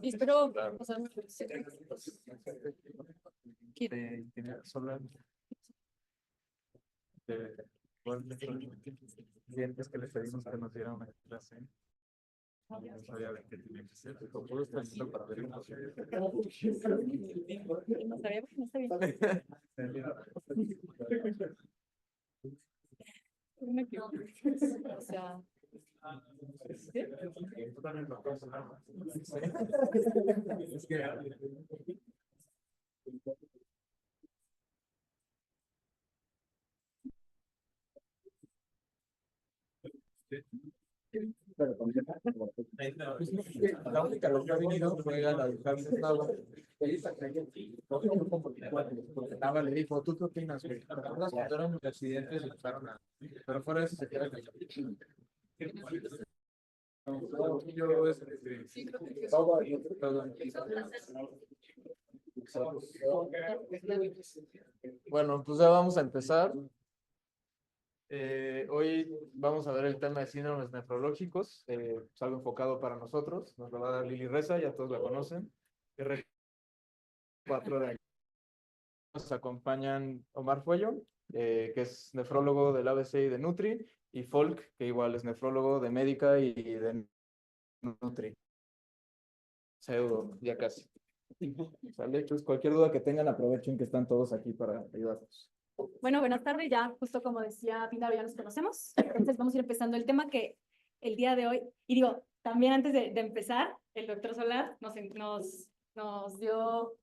Y espero, o sea, clientes que les pedimos que nos dieran una clase. No sabía de qué tenía que ser, pero puedo estar listo para ver no sabía, no sabía. O sea, la única que ha venido fue la de Javi Nava. Nava le dijo, ¿tú qué opinas, güey? ¿Te acuerdas cuando eran los accidentes y empezaron a... Pero fuera de eso se queda Bueno, pues ya vamos a empezar. Hoy vamos a ver el tema de síndromes nefrológicos, es algo enfocado para nosotros, nos lo va a dar Lili Reza, ya todos la conocen. R4 de aquí. Nos acompañan Omar Fuello, que es nefrólogo del ABC y de Nutri, y Folk, que igual es nefrólogo de Médica y de Nutri. Pseudo, ya casi. ¿Sale? Entonces, cualquier duda que tengan, aprovechen que están todos aquí para ayudarnos. bueno, buenas tardes, ya justo como decía Pindaro, ya nos conocemos. Entonces vamos a ir empezando el tema que el día de hoy, y digo, también antes de empezar, el doctor Solar nos dio...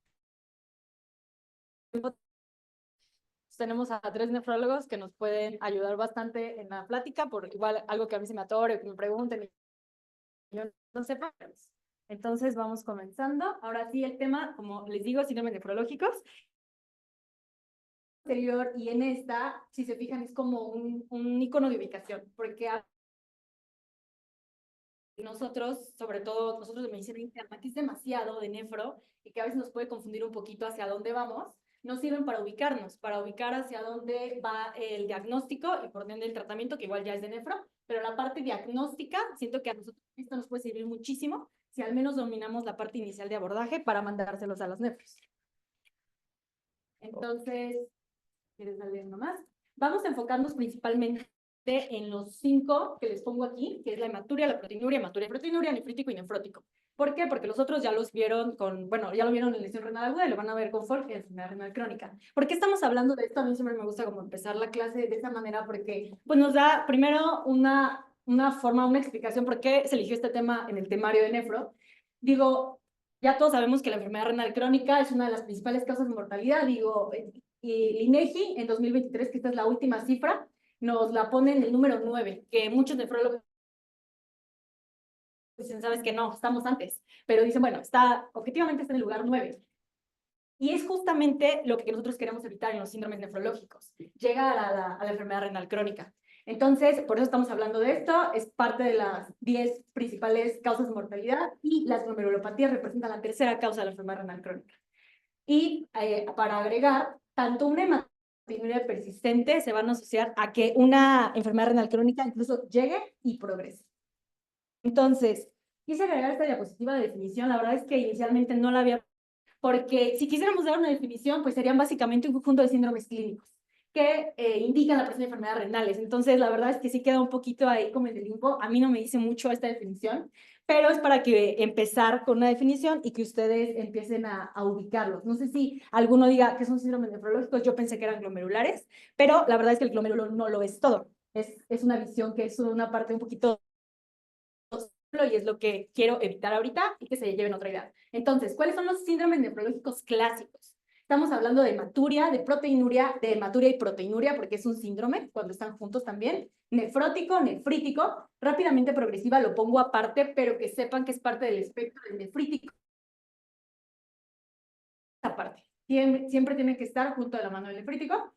Tenemos a 3 nefrólogos que nos pueden ayudar bastante en la plática, por igual algo que a mí se me atore, que me pregunten, y yo no sé. Entonces vamos comenzando. Ahora sí, el tema, como les digo, síndromes nefrológicos. Anterior y en esta, si se fijan, es como un icono de ubicación, porque nosotros, sobre todo nosotros de medicina interna, que es demasiado de nefro y que a veces nos puede confundir un poquito hacia dónde vamos, nos sirven para ubicarnos, para ubicar hacia dónde va el diagnóstico y por ende el tratamiento, que igual ya es de nefro, pero la parte diagnóstica, siento que a nosotros esto nos puede servir muchísimo si al menos dominamos la parte inicial de abordaje para mandárselos a los nefros. Entonces, ¿quieres darle uno más? Vamos a enfocarnos principalmente en los 5 que les pongo aquí, que es la hematuria, la proteinuria, proteinuria, nefrítico y nefrótico. ¿Por qué? Porque los otros ya los vieron con, bueno, ya lo vieron en lesión renal aguda y lo van a ver con Folk en enfermedad renal crónica. ¿Por qué estamos hablando de esto? A mí siempre me gusta como empezar la clase de esa manera porque pues nos da primero una forma, una explicación por qué se eligió este tema en el temario de nefro. Digo, ya todos sabemos que la enfermedad renal crónica es una de las principales causas de mortalidad. Digo, y INEGI en 2023, que esta es la última cifra, nos la pone en el número 9, que muchos nefrólogos dicen, sabes que no, estamos antes, pero dicen, bueno, objetivamente está en el lugar 9. Y es justamente lo que nosotros queremos evitar en los síndromes nefrológicos, llegar a la enfermedad renal crónica. Entonces, por eso estamos hablando de esto, es parte de las 10 principales causas de mortalidad y las glomerulopatías representan la tercera causa de la enfermedad renal crónica. Y para agregar, tanto una hematuria persistente se van a asociar a que una enfermedad renal crónica incluso llegue y progrese. Entonces, quise agregar esta diapositiva de definición. La verdad es que inicialmente no la había, porque si quisiéramos dar una definición, pues serían básicamente un conjunto de síndromes clínicos que indican la presencia de enfermedades renales. Entonces, la verdad es que sí queda un poquito ahí como en el limbo. A mí no me dice mucho esta definición, pero es para que empezar con una definición y que ustedes empiecen a ubicarlos. No sé si alguno diga que son síndromes nefrológicos, yo pensé que eran glomerulares, pero la verdad es que el glomérulo no lo es todo. Es una visión que es una parte un poquito y es lo que quiero evitar ahorita y que se lleven otra idea. Entonces, ¿cuáles son los síndromes nefrológicos clásicos? Estamos hablando de hematuria, de proteinuria, de hematuria y proteinuria, porque es un síndrome, cuando están juntos también. Nefrótico, nefrítico, rápidamente progresiva, lo pongo aparte, pero que sepan que es parte del espectro del nefrítico. Aparte, siempre tienen que estar junto de la mano del nefrítico.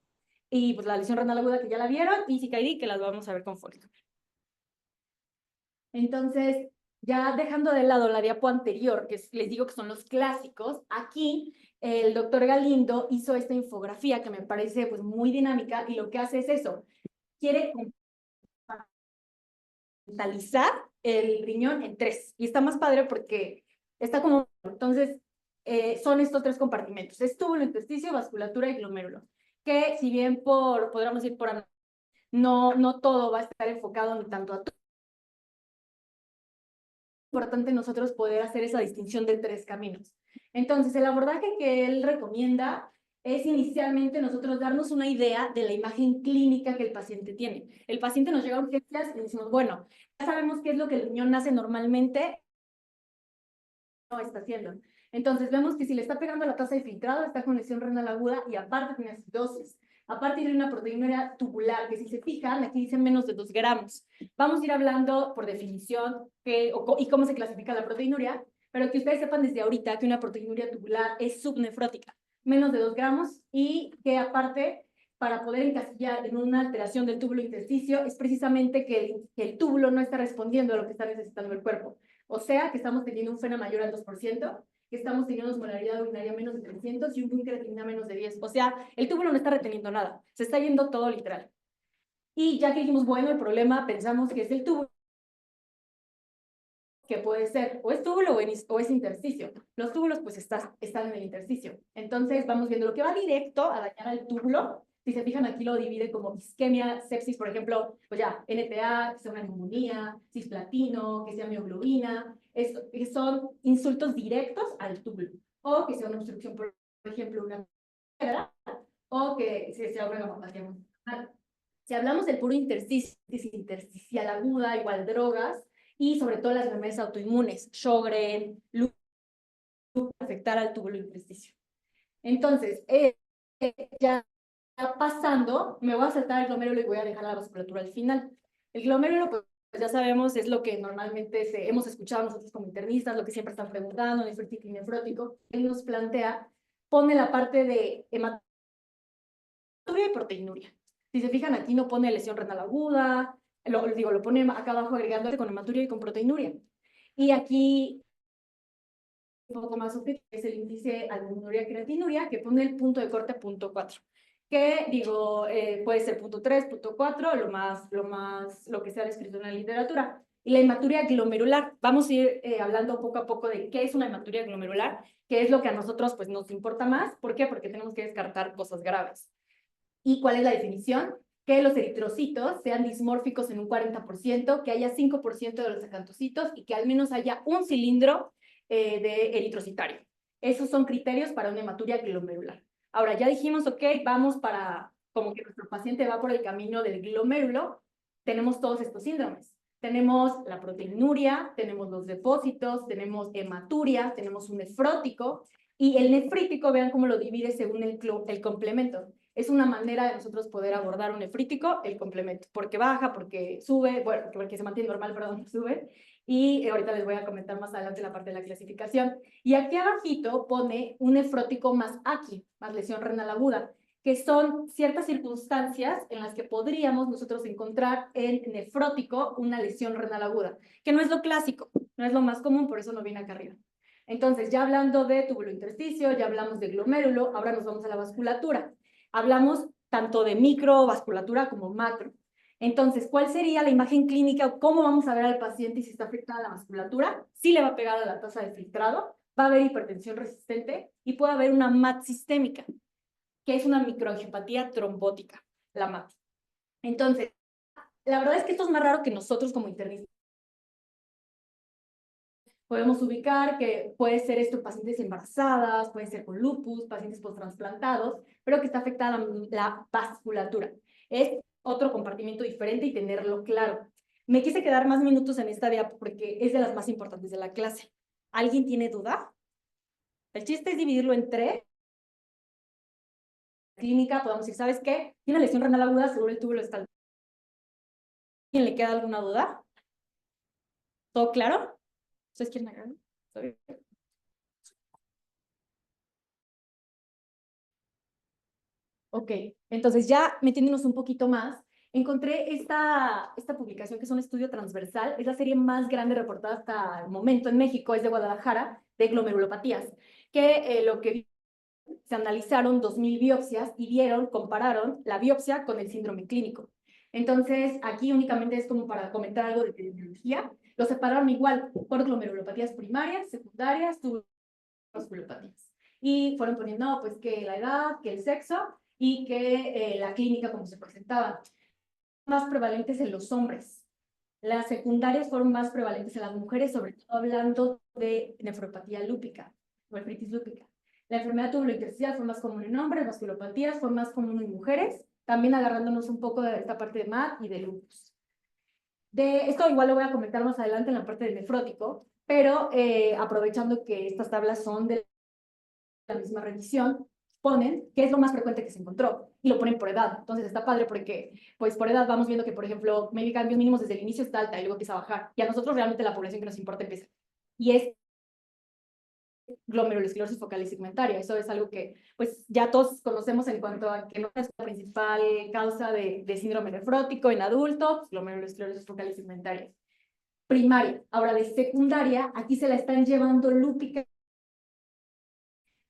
Y pues la lesión renal aguda que ya la vieron, y CKD que las vamos a ver con Folk. Entonces, ya dejando de lado la diapo anterior, que les digo que son los clásicos, aquí el doctor Galindo hizo esta infografía que me parece pues muy dinámica y lo que hace es eso, quiere mentalizar el riñón en 3. Y está más padre porque Está como, entonces, son estos tres compartimentos: es túbulo, intersticio, vasculatura y glomérulo. Que si bien podríamos ir por, no todo va a estar enfocado ni tanto a todo. Es importante nosotros poder hacer esa distinción de tres caminos. Entonces, el abordaje que él recomienda es inicialmente nosotros darnos una idea de la imagen clínica que el paciente tiene. El paciente nos llega a urgencias y decimos, bueno, ya sabemos qué es lo que el riñón hace normalmente, no está haciendo. Entonces vemos que si le está pegando la tasa de filtrado, está con lesión renal aguda y aparte tiene acidosis. Aparte tiene una proteinuria tubular, que si se fijan, aquí dice menos de 2 gramos. Vamos a ir hablando por definición y cómo se clasifica la proteinuria, pero que ustedes sepan desde ahorita que una proteinuria tubular es subnefrótica, menos de 2 gramos, y que aparte, para poder encasillar en una alteración del túbulo intersticio, es precisamente que el túbulo no está respondiendo a lo que está necesitando el cuerpo. O sea, que estamos teniendo un FeNA mayor al 2%, que estamos teniendo osmolaridad urinaria menos de 300 y un creatinina menos de 10. O sea, el túbulo no está reteniendo nada, se está yendo todo literal. Y ya que dijimos, bueno, el problema pensamos que es el túbulo, que puede ser o es túbulo o es intersticio. Los túbulos pues están en el intersticio. Entonces vamos viendo lo que va directo a dañar al túbulo. Si se fijan, aquí lo divide como isquemia, sepsis, por ejemplo, pues ya, NTA, que sea una neumonía, cisplatino, que sea mioglobina, son insultos directos al túbulo. O que sea una obstrucción, por ejemplo, una piedra, o que sea una gamopatía muscular. Si hablamos del puro intersticial aguda, igual drogas, y sobre todo las enfermedades autoinmunes, Sjögren, lupus, afectar al túbulo intersticio. Entonces, ya pasando, me voy a saltar el glomérulo y voy a dejar la vasculatura al final. El glomérulo, pues ya sabemos, es lo que normalmente hemos escuchado nosotros como internistas, lo que siempre están preguntando, nefrítico y nefrótico. Él nos plantea, pone la parte de hematuria y proteinuria. Si se fijan, aquí no pone lesión renal aguda, lo pone acá abajo agregando con hematuria y con proteinuria. Y aquí un poco más objetivo es el índice albuminuria-creatinuria, que pone el punto de corte punto 4, que puede ser punto 3, punto 4, lo que se ha descrito en la literatura. Y la hematuria glomerular, vamos a ir hablando poco a poco de qué es una hematuria glomerular, que es lo que a nosotros pues nos importa más. ¿Por qué? Porque tenemos que descartar cosas graves. ¿Y cuál es la definición? Que los eritrocitos sean dismórficos en un 40%, que haya 5% de los acantocitos y que al menos haya un cilindro de eritrocitario. Esos son criterios para una hematuria glomerular. Ahora, ya dijimos, ok, vamos como que nuestro paciente va por el camino del glomérulo, tenemos todos estos síndromes. Tenemos la proteinuria, tenemos los depósitos, tenemos hematuria, tenemos un nefrótico, y el nefrítico, vean cómo lo divide según el complemento. Es una manera de nosotros poder abordar un nefrítico, el complemento, porque baja, porque sube, bueno, porque se mantiene normal, perdón, sube, y ahorita les voy a comentar más adelante la parte de la clasificación. Y aquí abajito pone un nefrótico más AQI, más lesión renal aguda, que son ciertas circunstancias en las que podríamos nosotros encontrar en nefrótico una lesión renal aguda, que no es lo clásico, no es lo más común, por eso no viene acá arriba. Entonces, ya hablando de túbulo intersticio, ya hablamos de glomérulo, ahora nos vamos a la vasculatura. Hablamos tanto de microvasculatura como macro. Entonces, ¿cuál sería la imagen clínica o cómo vamos a ver al paciente si está afectada la vasculatura? Sí le va a pegar a la tasa de filtrado, va a haber hipertensión resistente y puede haber una MAT sistémica, que es una microangiopatía trombótica, la MAT. Entonces, la verdad es que esto es más raro que nosotros como internistas podemos ubicar, que puede ser esto pacientes embarazadas, puede ser con lupus, pacientes posttransplantados, pero que está afectada la vasculatura. Es otro compartimiento diferente y tenerlo claro. Me quise quedar más minutos en esta diapo porque es de las más importantes de la clase. ¿Alguien tiene duda? El chiste es dividirlo en 3. Clínica, podemos decir, ¿sabes qué? Tiene lesión renal aguda, seguro el túbulo está. ¿Quién le queda alguna duda? ¿Todo claro? ¿Ustedes quieren agarrar? Ok, entonces ya metiéndonos un poquito más, encontré esta publicación que es un estudio transversal, es la serie más grande reportada hasta el momento en México, es de Guadalajara, de glomerulopatías, que lo que se analizaron 2000 biopsias y compararon la biopsia con el síndrome clínico. Entonces, aquí únicamente es como para comentar algo de epidemiología. Lo separaron igual por glomerulopatías primarias, secundarias, tuberculopatías. Y fueron poniendo, no, pues, que la edad, que el sexo y que la clínica como se presentaba. Más prevalentes en los hombres. Las secundarias fueron más prevalentes en las mujeres, sobre todo hablando de nefropatía lúpica, nefritis lúpica. La enfermedad tubulointersticial fue más común en hombres, vasculopatías fue más común en mujeres, también agarrándonos un poco de esta parte de MAD y de lupus. De esto igual lo voy a comentar más adelante en la parte del nefrótico, pero aprovechando que estas tablas son de la misma revisión, ponen qué es lo más frecuente que se encontró y lo ponen por edad. Entonces está padre porque, pues por edad vamos viendo que, por ejemplo, cambios mínimos desde el inicio está alta y luego empieza a bajar. Y a nosotros realmente la población que nos importa empieza. Y es glomerulosclerosis focal y segmentaria. Eso es algo que, pues, ya todos conocemos en cuanto a que no es la principal causa de síndrome nefrótico en adultos, glomerulosclerosis focal y segmentaria. Primaria. Ahora, de secundaria, aquí se la están llevando lúpica.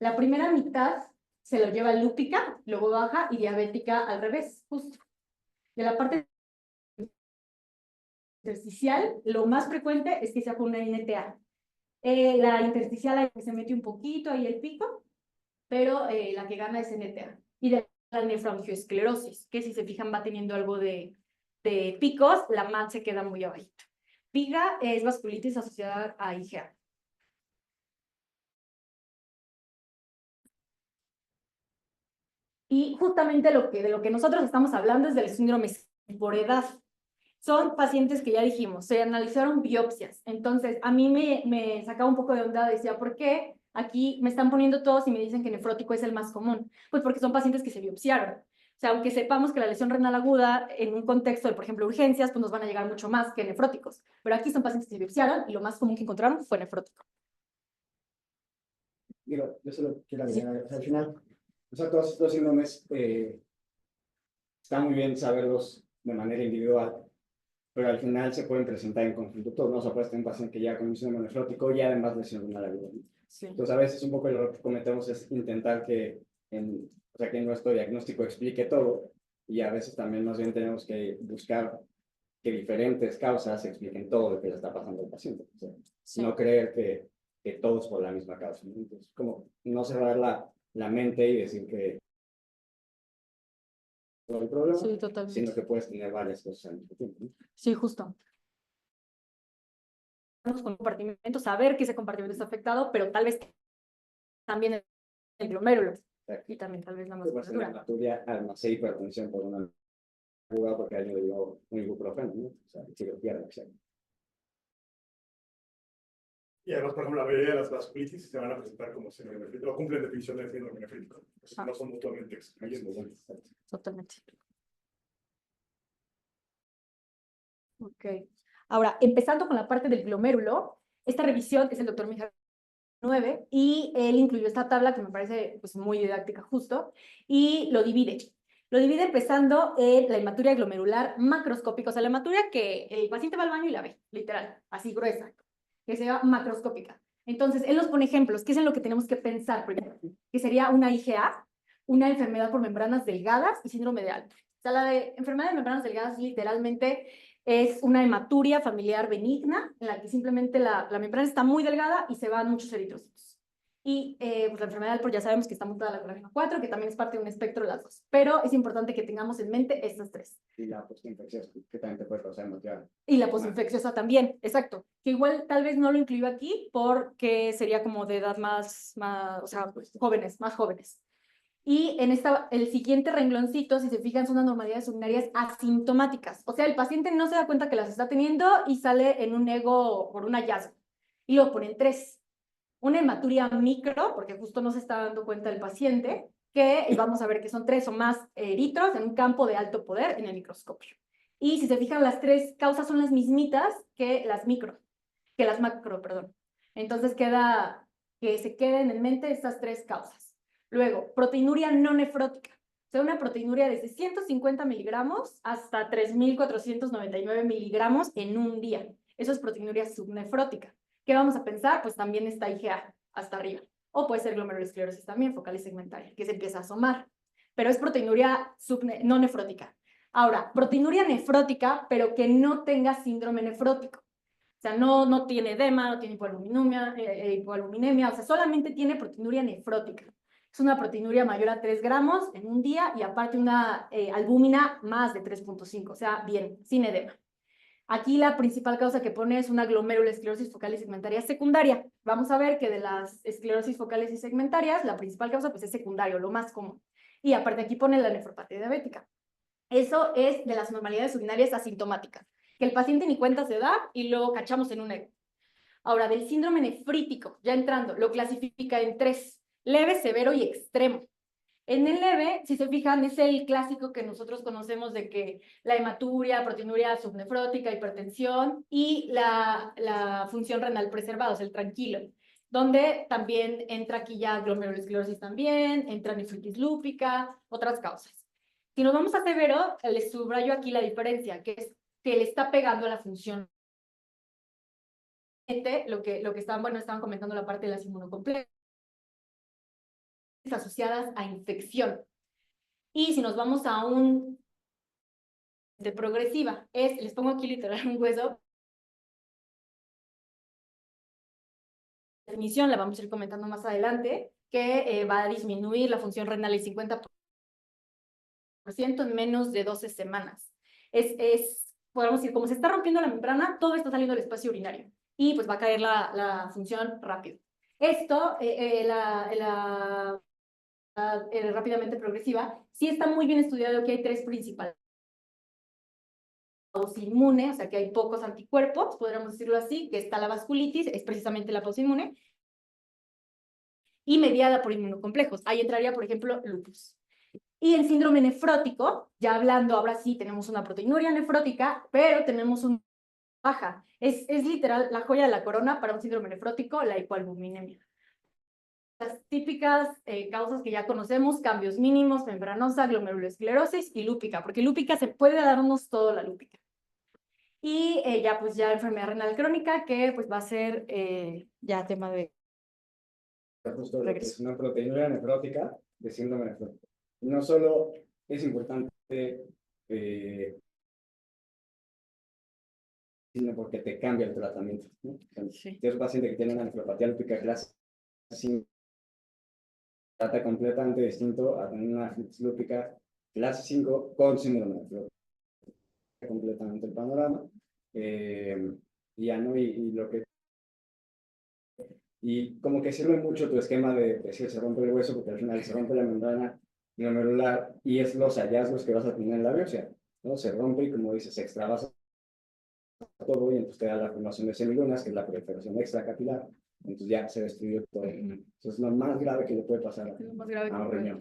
La primera mitad se lo lleva lúpica, luego baja, y diabética al revés, justo. De la parte intersticial, lo más frecuente es que sea con una NTA. La intersticial ahí se mete un poquito ahí el pico, pero la que gana es NTA. Y de la nefroangioesclerosis, que si se fijan va teniendo algo de picos, la MAD se queda muy abajito. PIGA es vasculitis asociada a IgA. Y justamente de lo que nosotros estamos hablando es del síndrome por edad. Son pacientes que ya dijimos, se analizaron biopsias. Entonces, a mí me sacaba un poco de onda, decía, ¿por qué aquí me están poniendo todos y me dicen que nefrótico es el más común? Pues porque son pacientes que se biopsiaron. O sea, aunque sepamos que la lesión renal aguda en un contexto de, por ejemplo, urgencias, pues nos van a llegar mucho más que nefróticos. Pero aquí son pacientes que se biopsiaron y lo más común que encontraron fue nefrótico. Digo, yo solo quiero agregar, o sea, al final, o sea, todos estos síndromes está muy bien saberlos de manera individual, pero al final se pueden presentar en conjunto todos, ¿no? O sea, puedes tener un paciente que ya con un síndrome nefrótico y además lesión renal aguda, ¿no? Sí. Entonces, a veces un poco el error que cometemos es intentar que, o sea, que nuestro diagnóstico explique todo, y a veces también más bien tenemos que buscar que diferentes causas expliquen todo lo que le está pasando al paciente. O sea, Sí. no creer que todo es por la misma causa, ¿no? Entonces, como no cerrar la mente y decir que no hay problema, Sí, totalmente. sino que puedes tener varias cosas al mismo tiempo, ¿no? Sí, justo. Con compartimento, saber que ese compartimento está afectado, pero tal vez también el glomérulo y también tal vez la Puedes tener musculatura. la tuya almacén hipertensión por una jugada porque alguien le dio un ibuprofeno, ¿no? O sea, cirugía de acción. Y además, por ejemplo, la mayoría de las vasculitis se van a presentar como síndrome nefrítico, o cumplen definición de síndrome nefrítico. No son mutuamente excluyentes. Totalmente. Ok. Ahora, empezando con la parte del glomérulo, esta revisión es el doctor Mijail 9 y él incluyó esta tabla que me parece pues, muy didáctica justo y lo divide. Lo divide empezando en la hematuria glomerular macroscópica, o sea, la hematuria que el paciente va al baño y la ve, literal, así gruesa, que se llama macroscópica. Entonces, él nos pone ejemplos, que es en lo que tenemos que pensar primero, que sería una IgA, una enfermedad por membranas delgadas y síndrome de Alport. O sea, la de enfermedad de membranas delgadas literalmente es una hematuria familiar benigna en la que simplemente la membrana está muy delgada y se van muchos eritrocitos. Y pues la enfermedad de Alport ya sabemos que está montada la colágeno 4, que también es parte de un espectro de las dos. Pero es importante que tengamos en mente estas tres. Y la postinfecciosa, que también te puede causar hemorragia. Y la posinfecciosa también, exacto. Que igual tal vez no lo incluyo aquí porque sería como de edad más o sea, jóvenes, más jóvenes. Y en el siguiente rengloncito, si se fijan, son anormalidades urinarias asintomáticas. O sea, el paciente no se da cuenta que las está teniendo y sale en un ego por un hallazgo. Y luego ponen tres. Una hematuria micro, porque justo no se está dando cuenta el paciente, que vamos a ver que son 3 o más eritros en un campo de alto poder en el microscopio. Y si se fijan, las tres causas son las mismitas que las macro, perdón. Entonces queda que se queden en mente estas tres causas. Luego, proteinuria no nefrótica. O sea, una proteinuria desde 150 miligramos hasta 3.499 miligramos en un día. Eso es proteinuria subnefrótica. ¿Qué vamos a pensar? Pues también está IgA hasta arriba. O puede ser glomerulosclerosis también, focal y segmentaria, que se empieza a asomar. Pero es proteinuria no nefrótica. Ahora, proteinuria nefrótica, pero que no tenga síndrome nefrótico. sea, no tiene edema, no tiene hipoaluminemia, o sea, solamente tiene proteinuria nefrótica. Es una proteinuria mayor a 3 gramos en un día y aparte una albúmina más de 3.5, o sea, bien, sin edema. Aquí la principal causa que pone es una glomerulosclerosis focal y segmentaria secundaria. Vamos a ver que de las esclerosis focales y segmentarias, la principal causa pues es secundario, lo más común. Y aparte aquí pone la nefropatía diabética. Eso es de las normalidades urinarias asintomáticas, que el paciente ni cuenta se da y lo cachamos en un eco. Ahora, del síndrome nefrítico, ya entrando, lo clasifica en 3, leve, severo y extremo. En el leve, si se fijan, es el clásico que nosotros conocemos de que la hematuria, proteinuria subnefrótica, hipertensión y la función renal preservada, o sea, el tranquilo, donde también entra aquí ya glomerulosclerosis también, entra nefritis lúpica, otras causas. Si nos vamos a severo, les subrayo aquí la diferencia, que es que le está pegando a la función. Lo que estaban comentando la parte de las inmunocomplejos asociadas a infección. Y si nos vamos a un de progresiva, les pongo aquí literal un hueso. La definición la vamos a ir comentando más adelante, que va a disminuir la función renal el 50% en menos de 12 semanas. Podemos decir, como se está rompiendo la membrana, todo está saliendo del espacio urinario y pues va a caer la función rápido. Esto, rápidamente progresiva, sí está muy bien estudiado que hay 3 principales. Inmune, o sea que hay pocos anticuerpos, podríamos decirlo así, que está la vasculitis, es precisamente la pausa inmune, y mediada por inmunocomplejos. Ahí entraría, por ejemplo, lupus. Y el síndrome nefrótico, ya hablando, ahora sí tenemos una proteinuria nefrótica, pero tenemos una baja. Es literal la joya de la corona para un síndrome nefrótico, la hipoalbuminemia. Las típicas causas que ya conocemos, cambios mínimos, membranosa, glomerulosclerosis y lúpica, porque lúpica se puede darnos todo la lúpica. Y ya enfermedad renal crónica, que pues va a ser ya tema de Justo lo que es una proteinuria nefrótica de síndrome nefrótico. No solo es importante, sino porque te cambia el tratamiento, ¿no? Si es un paciente que tiene una nefropatía lúpica clase 5, trata completamente distinto a tener una nefritis lúpica clase 5 con síndrome nefrótico. Completamente el panorama. Y como que sirve mucho tu esquema de decir se rompe el hueso, porque al final se rompe la membrana glomerular y es los hallazgos que vas a tener en la biopsia, ¿no? Se rompe y, como dices, se extravasa todo y entonces te da la formación de semilunas, que es la proliferación extracapilar. Entonces ya se destruyó todo. Entonces es lo más grave que le puede pasar a un riñón.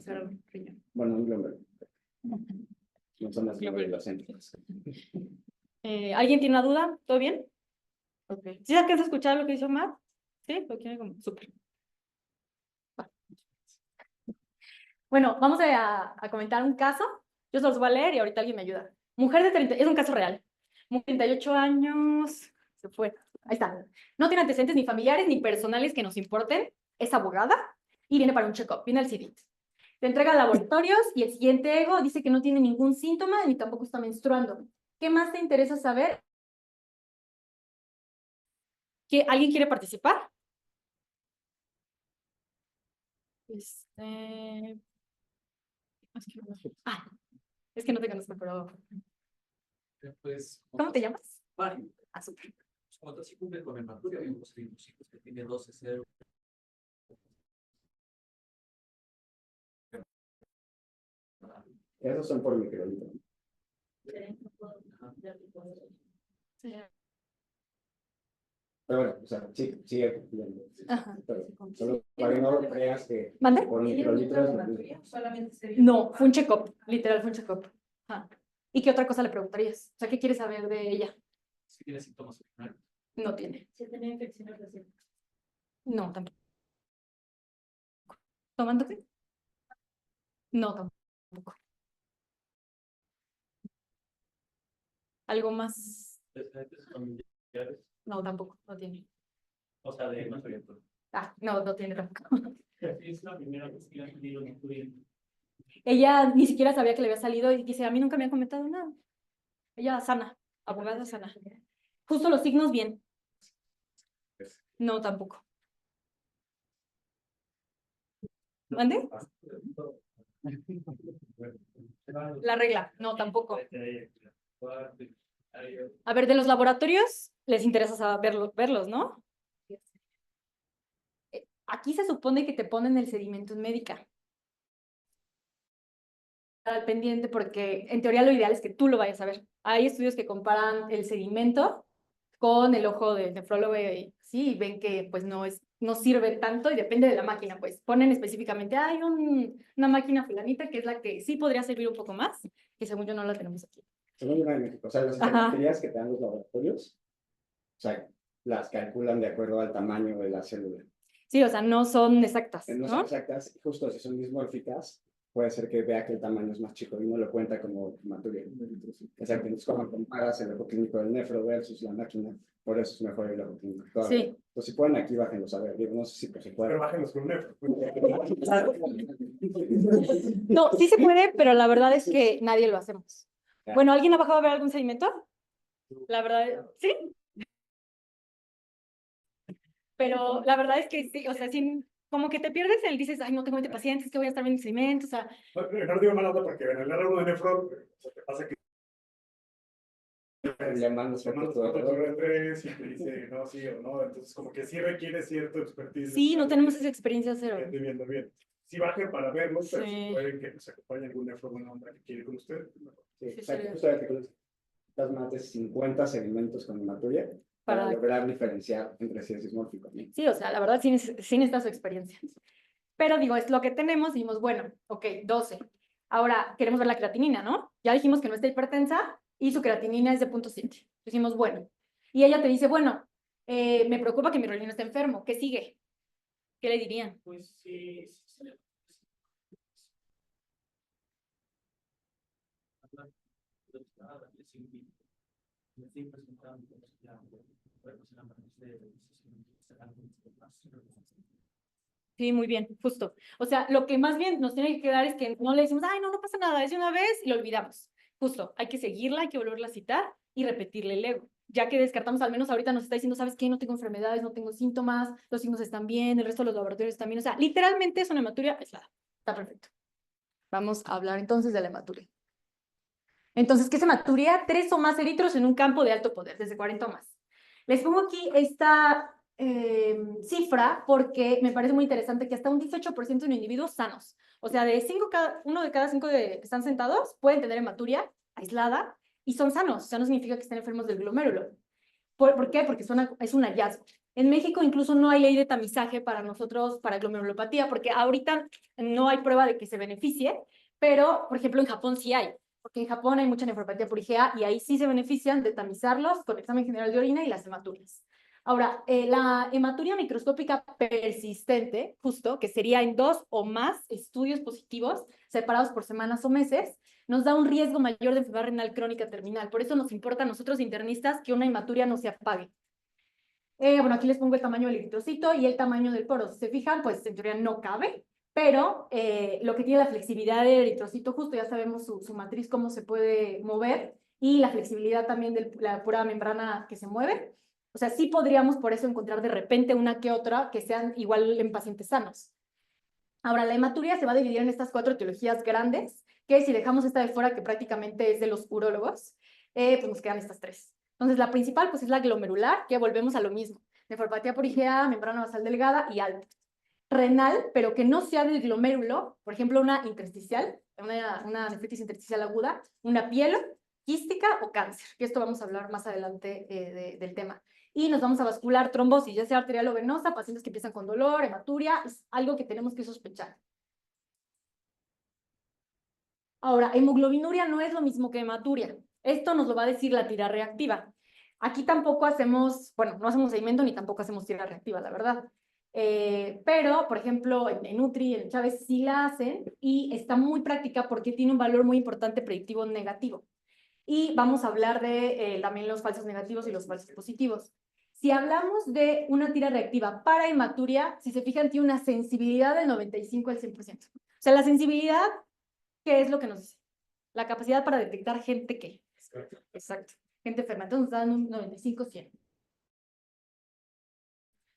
Bueno, un glomerular. No son las glomerulocéntricas. ¿Alguien tiene una duda? ¿Todo bien? Okay. ¿Sí alcanza a escuchar lo que dice Omar? ¿Sí? Okay, súper. Bueno, vamos a comentar un caso. Yo se los voy a leer y ahorita alguien me ayuda. Mujer de 30, es un caso real. 38 años, se fue. Ahí está. No tiene antecedentes ni familiares ni personales que nos importen. Es abogada y viene para un check-up. Viene al CIDIT. Te entrega laboratorios y el siguiente ego dice que no tiene ningún síntoma ni tampoco está menstruando. ¿Qué más te interesa saber? ¿Alguien quiere participar? Es que no te conozco, pero... Pues, ¿Cómo te llamas? Mario. Ah, súper. Cuando se cumple con el mercurio, hay unos hijos que tiene 12-0. Esos son por microlitro. Pero bueno, o sea, sí, sigue. Pero solo para que no creas que ¿Mande? por microlitros. No, fue un check-up, literal fue un check-up. ¿Y qué otra cosa le preguntarías? O sea, ¿qué quieres saber de ella? Si tiene síntomas urinarios. No tiene. ¿Se tenía infecciones recientes? No, tampoco. ¿Tomándote? No, tampoco. ¿Algo más? ¿Antecedentes familiares? No, tampoco, no tiene. O sea, de más abierto. No tiene tampoco. Es la primera vez que ha tenido mercurio. Ella ni siquiera sabía que le había salido y dice, a mí nunca me han comentado nada. Ella sana, abogada sana. Justo los signos bien. No, tampoco. ¿Mande? La regla, no, tampoco. A ver, de los laboratorios, les interesa verlos, ¿no? Aquí se supone que te ponen el sedimento en médica. Al pendiente porque en teoría lo ideal es que tú lo vayas a ver. Hay estudios que comparan el sedimento con el ojo del nefrólogo y sí, ven que pues no sirve tanto y depende de la máquina, pues ponen específicamente, hay una máquina fulanita que es la que sí podría servir un poco más, que según yo no la tenemos aquí. Según yo no hay en México, o sea, las Ajá. características que te dan los laboratorios, o sea, las calculan de acuerdo al tamaño de la célula. Sí, o sea, no son exactas, No son ¿no? exactas, justo si son dismórficas, puede ser que vea que el tamaño es más chico y no lo cuenta como hematuria. Exacto, entonces cuando comparas el ojo clínico del nefro versus la máquina, por eso es mejor el ojo clínico. Todavía. Sí. Entonces, si pueden aquí, bájenlos a ver, digo, no sé si pues, se puede. Pero bájenlos con un nefro. No, sí se puede, pero la verdad es que nadie lo hacemos. Bueno, ¿alguien ha bajado a ver algún sedimento? La verdad, sí. Pero la verdad es que sí, o sea, sí, como que te pierdes dices, ay, no tengo 20 pacientes, que voy a estar viendo sedimentos, o sea, No digo mala onda porque en el R1 de nefro, o sea, te pasa que Le mandas te fotos mandas todo foto alrededor. tu R3 y te dice no, sí o no, entonces como que sí requiere cierto expertise. sí, no tenemos esa experiencia cero. Estoy viendo bien. Sí bajen para verlos, pero Sí. si pueden que nos acompañe algún nefro buena onda que quiere con usted. Sí, Sí, exacto, sería. justo ahora que las más de 50 segmentos con hematuria para Para- lograr diferenciar entre si es dismórfico, ¿no? Sí, o sea, la verdad sí necesita su experiencia. Pero digo, es lo que tenemos, dijimos, bueno, ok, 12. Ahora queremos ver la creatinina, ¿no? Ya dijimos que no está hipertensa y su creatinina es de 0.7. Dijimos, bueno. Y ella te dice, bueno, me preocupa que mi Rolino esté enfermo. ¿Qué sigue? ¿Qué le dirían? Pues sí, Sí, muy bien, justo. O sea, lo que más bien nos tiene que quedar es que no le decimos, ay, no, no pasa nada, es de una vez y lo olvidamos. Justo, hay que seguirla, hay que volverla a citar y repetirle el ego. Ya que descartamos, al menos ahorita nos está diciendo, ¿sabes qué? No tengo enfermedades, no tengo síntomas, los signos están bien, el resto de los laboratorios están bien. O sea, literalmente es una hematuria aislada. Está perfecto. Vamos a hablar entonces de la hematuria. Entonces, ¿qué es hematuria? 3 o más eritros en un campo de alto poder, desde 40 o más. Les pongo aquí esta cifra porque me parece muy interesante que hasta un 18% de individuos sanos, o sea, uno de cada 5 que están sentados pueden tener hematuria aislada y son sanos, o sea, no significa que estén enfermos del glomérulo. ¿Por qué? Porque es un hallazgo. En México incluso no hay ley de tamizaje para nosotros, para glomerulopatía, porque ahorita no hay prueba de que se beneficie, pero, por ejemplo, en Japón sí hay, porque en Japón hay mucha nefropatía por IgA y ahí sí se benefician de tamizarlos con examen general de orina y las hematurias. Ahora, la hematuria microscópica persistente, justo, que sería en 2 o más estudios positivos separados por semanas o meses, nos da un riesgo mayor de enfermedad renal crónica terminal. Por eso nos importa a nosotros internistas que una hematuria no se apague. Bueno, aquí les pongo el tamaño del eritrocito y el tamaño del poro. Si se fijan, pues en teoría no cabe, pero lo que tiene la flexibilidad del eritrocito, justo ya sabemos su matriz, cómo se puede mover, y la flexibilidad también de la pura membrana que se mueve. O sea, sí podríamos por eso encontrar de repente una que otra que sean igual en pacientes sanos. Ahora, la hematuria se va a dividir en estas 4 etiologías grandes, que si dejamos esta de fuera, que prácticamente es de los urólogos, pues nos quedan estas 3. Entonces, la principal, pues es la glomerular, que volvemos a lo mismo. Nefropatía por IgA, membrana basal delgada y alta. Renal, pero que no sea del glomérulo, por ejemplo, una intersticial, una nefritis intersticial aguda, una pielo, quística o cáncer, que esto vamos a hablar más adelante del tema. Y nos vamos a vascular trombosis, ya sea arterial o venosa, pacientes que empiezan con dolor, hematuria, es algo que tenemos que sospechar. Ahora, hemoglobinuria no es lo mismo que hematuria. Esto nos lo va a decir la tira reactiva. Aquí tampoco hacemos, bueno, no hacemos seguimiento ni tampoco hacemos tira reactiva, la verdad. Pero, por ejemplo, en Nutri, en Chávez sí la hacen y está muy práctica porque tiene un valor muy importante predictivo negativo. Y vamos a hablar de también los falsos negativos y los falsos positivos. Si hablamos de una tira reactiva para hematuria, si se fijan, tiene una sensibilidad del 95 al 100%. O sea, la sensibilidad, ¿qué es lo que nos dice? La capacidad para detectar gente que. Exacto. Gente enferma. Entonces nos dan un 95-100.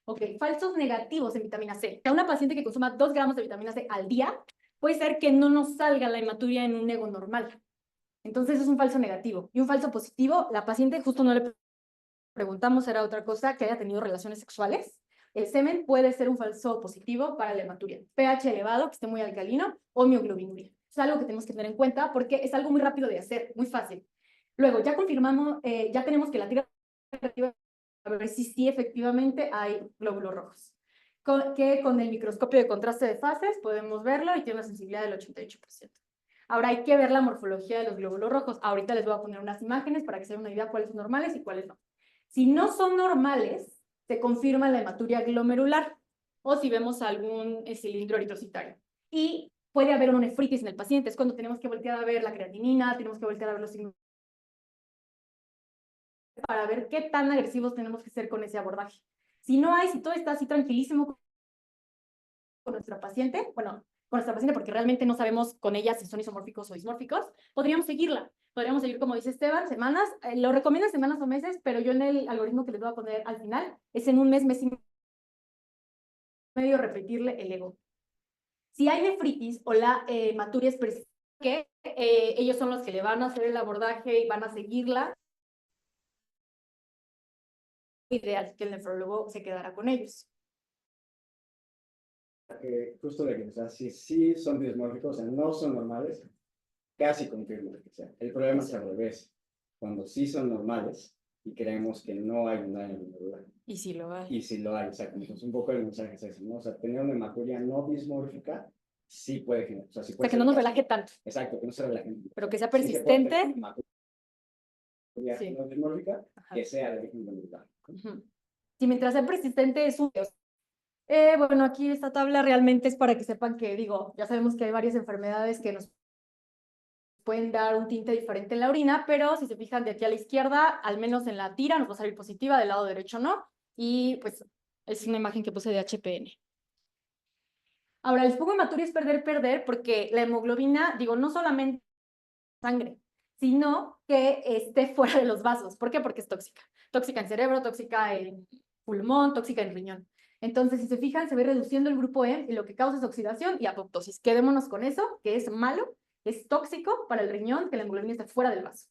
Ok, falsos negativos en vitamina C. A una paciente que consuma 2 gramos de vitamina C al día, puede ser que no nos salga la hematuria en un ego normal. Entonces es un falso negativo. Y un falso positivo, la paciente justo no le preguntamos, era otra cosa, que haya tenido relaciones sexuales. El semen puede ser un falso positivo para la hematuria. pH elevado, que esté muy alcalino, o mioglobinuria. Es algo que tenemos que tener en cuenta porque es algo muy rápido de hacer, muy fácil. Luego, ya confirmamos, ya tenemos que la tira negativa, a ver si sí efectivamente hay glóbulos rojos. Que con el microscopio de contraste de fases podemos verlo y tiene una sensibilidad del 88%. Ahora hay que ver la morfología de los glóbulos rojos. Ahorita les voy a poner unas imágenes para que se den una idea cuáles son normales y cuáles no. Si no son normales, se confirma la hematuria glomerular o si vemos algún cilindro eritrocitario. Y puede haber una nefritis en el paciente. Es cuando tenemos que voltear a ver la creatinina, tenemos que voltear a ver los signos para ver qué tan agresivos tenemos que ser con ese abordaje. Si no hay, si todo está así tranquilísimo con nuestra paciente, bueno, con nuestra paciente porque realmente no sabemos con ella si son isomórficos o dismórficos, podríamos seguirla. Podríamos seguir, como dice Esteban, semanas, lo recomiendo semanas o meses, pero yo en el algoritmo que les voy a poner al final, es en un mes, mes y medio repetirle el ego. Si hay nefritis o la hematuria es persistente, que ellos son los que le van a hacer el abordaje y van a seguirla, ideal que el nefrólogo se quedara con ellos. Justo de que, o sea, si sí son dismórficos, o sea, no son normales, casi confirmo que sea. El problema es al revés, cuando sí son normales y creemos que no hay un daño glomerular. Y si lo hay. Y si lo hay, o sea, entonces un poco el mensaje es ese, ¿no? O sea, tener una hematuria no dismórfica sí puede generar, o sea, sí O puede sea, que no ser nos relaje tanto, exacto, que no se relaje. pero que sea Sí se puede tener persistente. una hematuria Sí. no dismórfica, Ajá. que sea de origen glomerular. Si mientras sea persistente es un... bueno, aquí esta tabla realmente es para que sepan que, digo, ya sabemos que hay varias enfermedades que nos pueden dar un tinte diferente en la orina, pero si se fijan de aquí a la izquierda, al menos en la tira nos va a salir positiva, del lado derecho no, y pues es una imagen que puse de HPN. Ahora, les pongo hematuria es perder, porque la hemoglobina, digo, no solamente sangre, sino que esté fuera de los vasos. ¿Por qué? Porque es tóxica. Tóxica en cerebro, tóxica en pulmón, tóxica en riñón. Entonces, si se fijan, se ve reduciendo el grupo E y lo que causa es oxidación y apoptosis. Quedémonos con eso, que es malo, es tóxico para el riñón, que la hemoglobina esté fuera del vaso.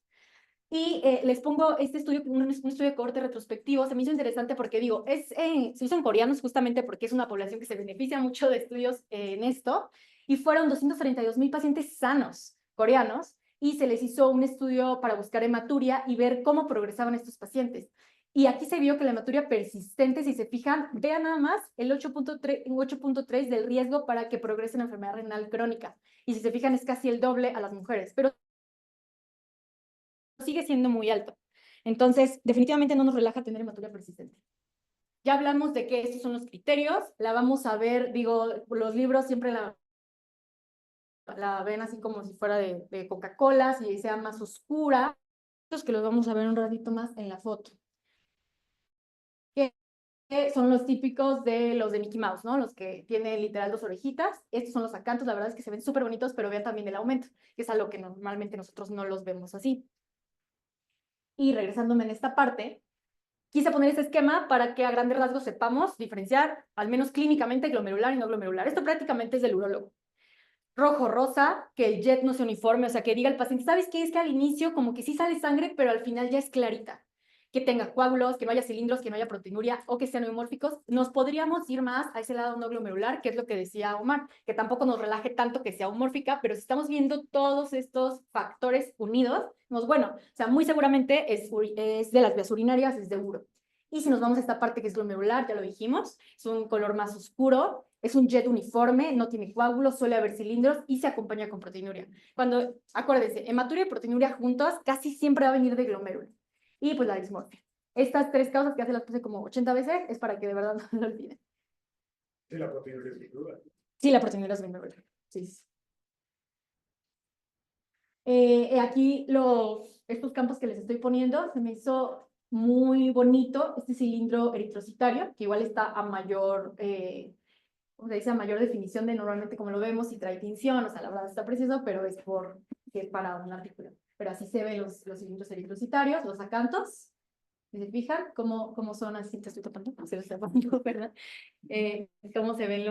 Y les pongo este estudio, un estudio de corte retrospectivo. Se me hizo interesante porque digo, se hizo en coreanos justamente porque es una población que se beneficia mucho de estudios en esto, y fueron 232,000 pacientes sanos coreanos, y se les hizo un estudio para buscar hematuria y ver cómo progresaban estos pacientes. Y aquí se vio que la hematuria persistente, si se fijan, vean nada más el 8.3 del riesgo para que progrese la enfermedad renal crónica. Y si se fijan, es casi el doble a las mujeres, pero sigue siendo muy alto. Entonces, definitivamente no nos relaja tener hematuria persistente. Ya hablamos de que estos son los criterios, la vamos a ver, digo, los libros siempre la ven así como si fuera de Coca-Cola, si sea más oscura, los que los vamos a ver un ratito más en la foto. Que son los típicos de los de Mickey Mouse, ¿no? Los que tienen literal 2 orejitas. Estos son los acantos, la verdad es que se ven súper bonitos, pero vean también el aumento, que es algo que normalmente nosotros no los vemos así. Y regresándome en esta parte, quise poner este esquema para que a grandes rasgos sepamos diferenciar, al menos clínicamente, glomerular y no glomerular. Esto prácticamente es del urólogo. Rojo, rosa, que el jet no sea uniforme, o sea, que diga el paciente, ¿sabes qué? Es que al inicio como que sí sale sangre, pero al final ya es clarita. Que tenga coágulos, que no haya cilindros, que no haya proteinuria o que sean neumórficos. Nos podríamos ir más a ese lado no glomerular, que es lo que decía Omar, que tampoco nos relaje tanto que sea homórfica, pero si estamos viendo todos estos factores unidos, bueno, o sea, muy seguramente es de las vías urinarias, es de uro. Y si nos vamos a esta parte que es glomerular, ya lo dijimos, es un color más oscuro, es un jet uniforme, no tiene coágulos, suele haber cilindros y se acompaña con proteinuria. Cuando, acuérdense, hematuria y proteinuria juntos casi siempre va a venir de glomérulo. Y pues la dismorfia. Estas 3 causas que ya se las puse como 80 veces es para que de verdad no lo olviden. Sí, la proteína es glomerular. Sí, la proteinuria es glomerular. Sí, sí. Aquí estos campos que les estoy poniendo, se me hizo muy bonito este cilindro eritrocitario, que igual está a mayor, como se dice, a mayor definición de normalmente como lo vemos, y trae tinción, o sea, la verdad está precioso, pero es para un artículo. Pero así se ven los cilindros eritrocitarios, los acantos, Si se fijan, cómo son así, te estoy tapando, no se los está tapando, ¿verdad? Cómo se ven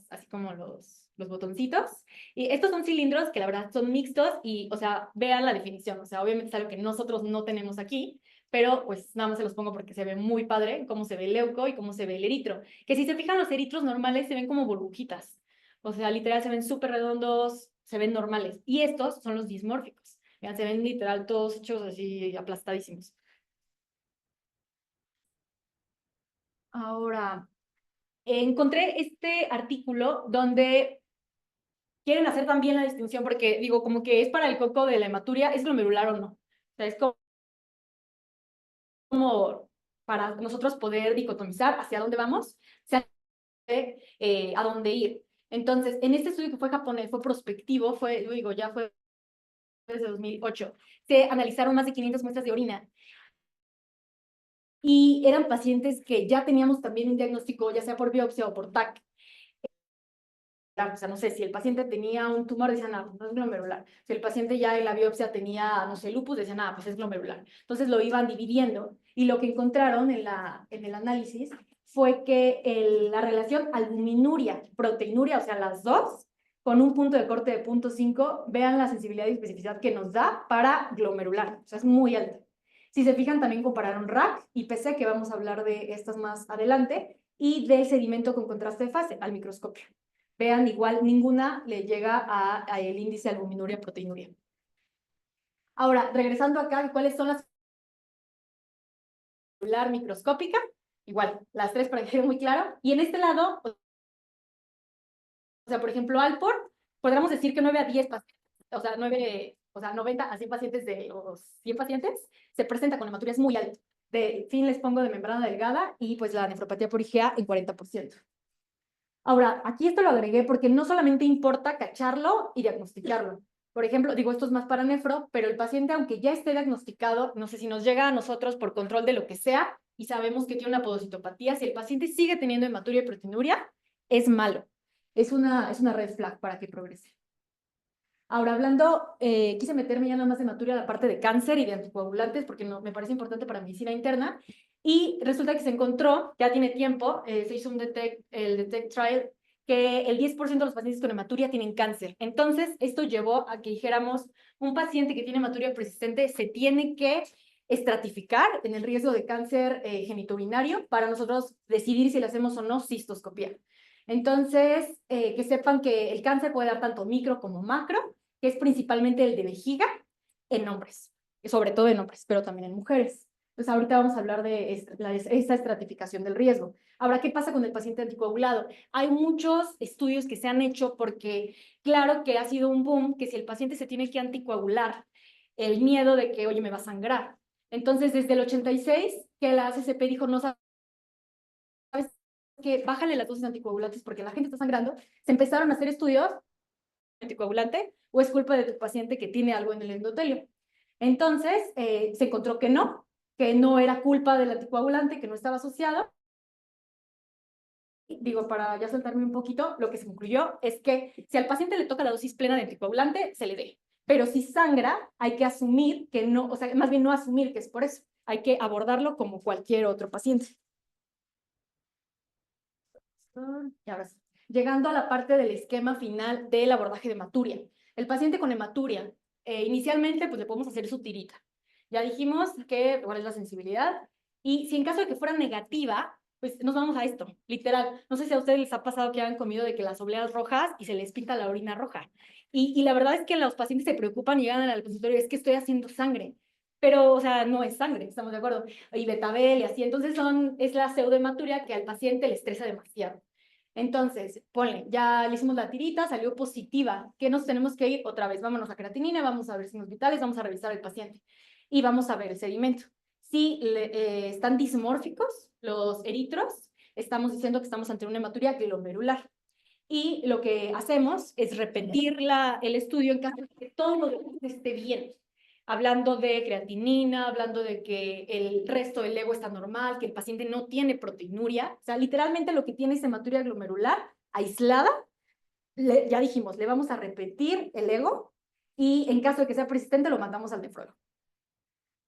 así como los botoncitos. Y estos son cilindros que la verdad son mixtos y, o sea, vean la definición. O sea, obviamente es algo que nosotros no tenemos aquí, pero pues nada más se los pongo porque se ve muy padre cómo se ve el leuco y cómo se ve el eritro. Que si se fijan, los eritros normales se ven como burbujitas. O sea, literal se ven súper redondos, se ven normales. Y estos son los dismórficos. Vean, se ven literal todos hechos así aplastadísimos. Ahora, encontré este artículo donde quieren hacer también la distinción, porque digo, como que es para el coco de la hematuria, ¿es glomerular o no? O sea, es como para nosotros poder dicotomizar hacia dónde vamos, a dónde ir. Entonces, en este estudio que fue japonés, fue prospectivo, ya fue desde 2008, se analizaron más de 500 muestras de orina y eran pacientes que ya teníamos también un diagnóstico, ya sea por biopsia o por TAC. O sea, no sé, si el paciente tenía un tumor, decían, pues no es glomerular. Si el paciente ya en la biopsia tenía, no sé, lupus, decían, pues es glomerular. Entonces lo iban dividiendo y lo que encontraron en el análisis fue que la relación albuminuria-proteinuria, o sea, las dos, con un punto de corte de 0.5, vean la sensibilidad y especificidad que nos da para glomerular. O sea, es muy alta. Si se fijan, también compararon RAC y PC, que vamos a hablar de estas más adelante, y del sedimento con contraste de fase al microscopio. Vean, igual ninguna le llega a el índice albuminuria-proteinuria. Ahora, regresando acá, ¿cuáles son las microscópica? Igual, las tres para que quede muy claro. Y en este lado, o sea, por ejemplo, Alport, podríamos decir que 9 a 10 pacientes, o sea, 90 a 100 pacientes de los 100 pacientes, se presenta con hematuria muy alta. De fin les pongo de membrana delgada y pues la nefropatía por IgA en 40%. Ahora, aquí esto lo agregué porque no solamente importa cacharlo y diagnosticarlo. Por ejemplo, digo, esto es más para nefro, pero el paciente, aunque ya esté diagnosticado, no sé si nos llega a nosotros por control de lo que sea y sabemos que tiene una podocitopatía, si el paciente sigue teniendo hematuria y proteinuria, es malo. Es una red flag para que progrese. Ahora, hablando, quise meterme ya nada más de hematuria a la parte de cáncer y de anticoagulantes porque me parece importante para medicina interna. Y resulta que se encontró, ya tiene tiempo, se hizo el DETECT trial, que el 10% de los pacientes con hematuria tienen cáncer. Entonces, esto llevó a que dijéramos, un paciente que tiene hematuria persistente se tiene que estratificar en el riesgo de cáncer genitourinario para nosotros decidir si le hacemos o no cistoscopía. Entonces, que sepan que el cáncer puede dar tanto micro como macro, que es principalmente el de vejiga en hombres, sobre todo en hombres, pero también en mujeres. Pues ahorita vamos a hablar de esta estratificación del riesgo. Ahora, ¿qué pasa con el paciente anticoagulado? Hay muchos estudios que se han hecho porque, claro que ha sido un boom, que si el paciente se tiene que anticoagular, el miedo de que, oye, me va a sangrar. Entonces, desde el 86, que la ACCP dijo, no sabes que bájale las dosis anticoagulantes porque la gente está sangrando, se empezaron a hacer estudios anticoagulante o es culpa de tu paciente que tiene algo en el endotelio. Entonces, se encontró que no era culpa del anticoagulante, que no estaba asociado. Digo, para ya saltarme un poquito, lo que se concluyó es que si al paciente le toca la dosis plena de anticoagulante, se le dé. Pero si sangra, hay que asumir que no, o sea, más bien no asumir que es por eso. Hay que abordarlo como cualquier otro paciente. Y ahora sí, llegando a la parte del esquema final del abordaje de hematuria. El paciente con hematuria, inicialmente pues le podemos hacer su tirita. Ya dijimos cuál es la sensibilidad y si en caso de que fuera negativa, pues nos vamos a esto, literal. No sé si a ustedes les ha pasado que han comido de que las obleas rojas y se les pinta la orina roja. Y la verdad es que los pacientes se preocupan y llegan al consultorio, es que estoy haciendo sangre. Pero, o sea, no es sangre, estamos de acuerdo. Y betabel y así. Entonces es la pseudohematuria que al paciente le estresa demasiado. Entonces, ponle, ya le hicimos la tirita, salió positiva. ¿Qué nos tenemos que ir? Otra vez, vámonos a creatinina, vamos a ver signos vitales, vamos a revisar al paciente. Y vamos a ver el sedimento. Si están dismórficos los eritros, estamos diciendo que estamos ante una hematuria glomerular. Y lo que hacemos es repetir el estudio en caso de que todo lo demás esté bien. Hablando de creatinina, hablando de que el resto del ego está normal, que el paciente no tiene proteinuria. O sea, literalmente lo que tiene es hematuria glomerular aislada. Ya dijimos, le vamos a repetir el ego y en caso de que sea persistente lo mandamos al nefrólogo.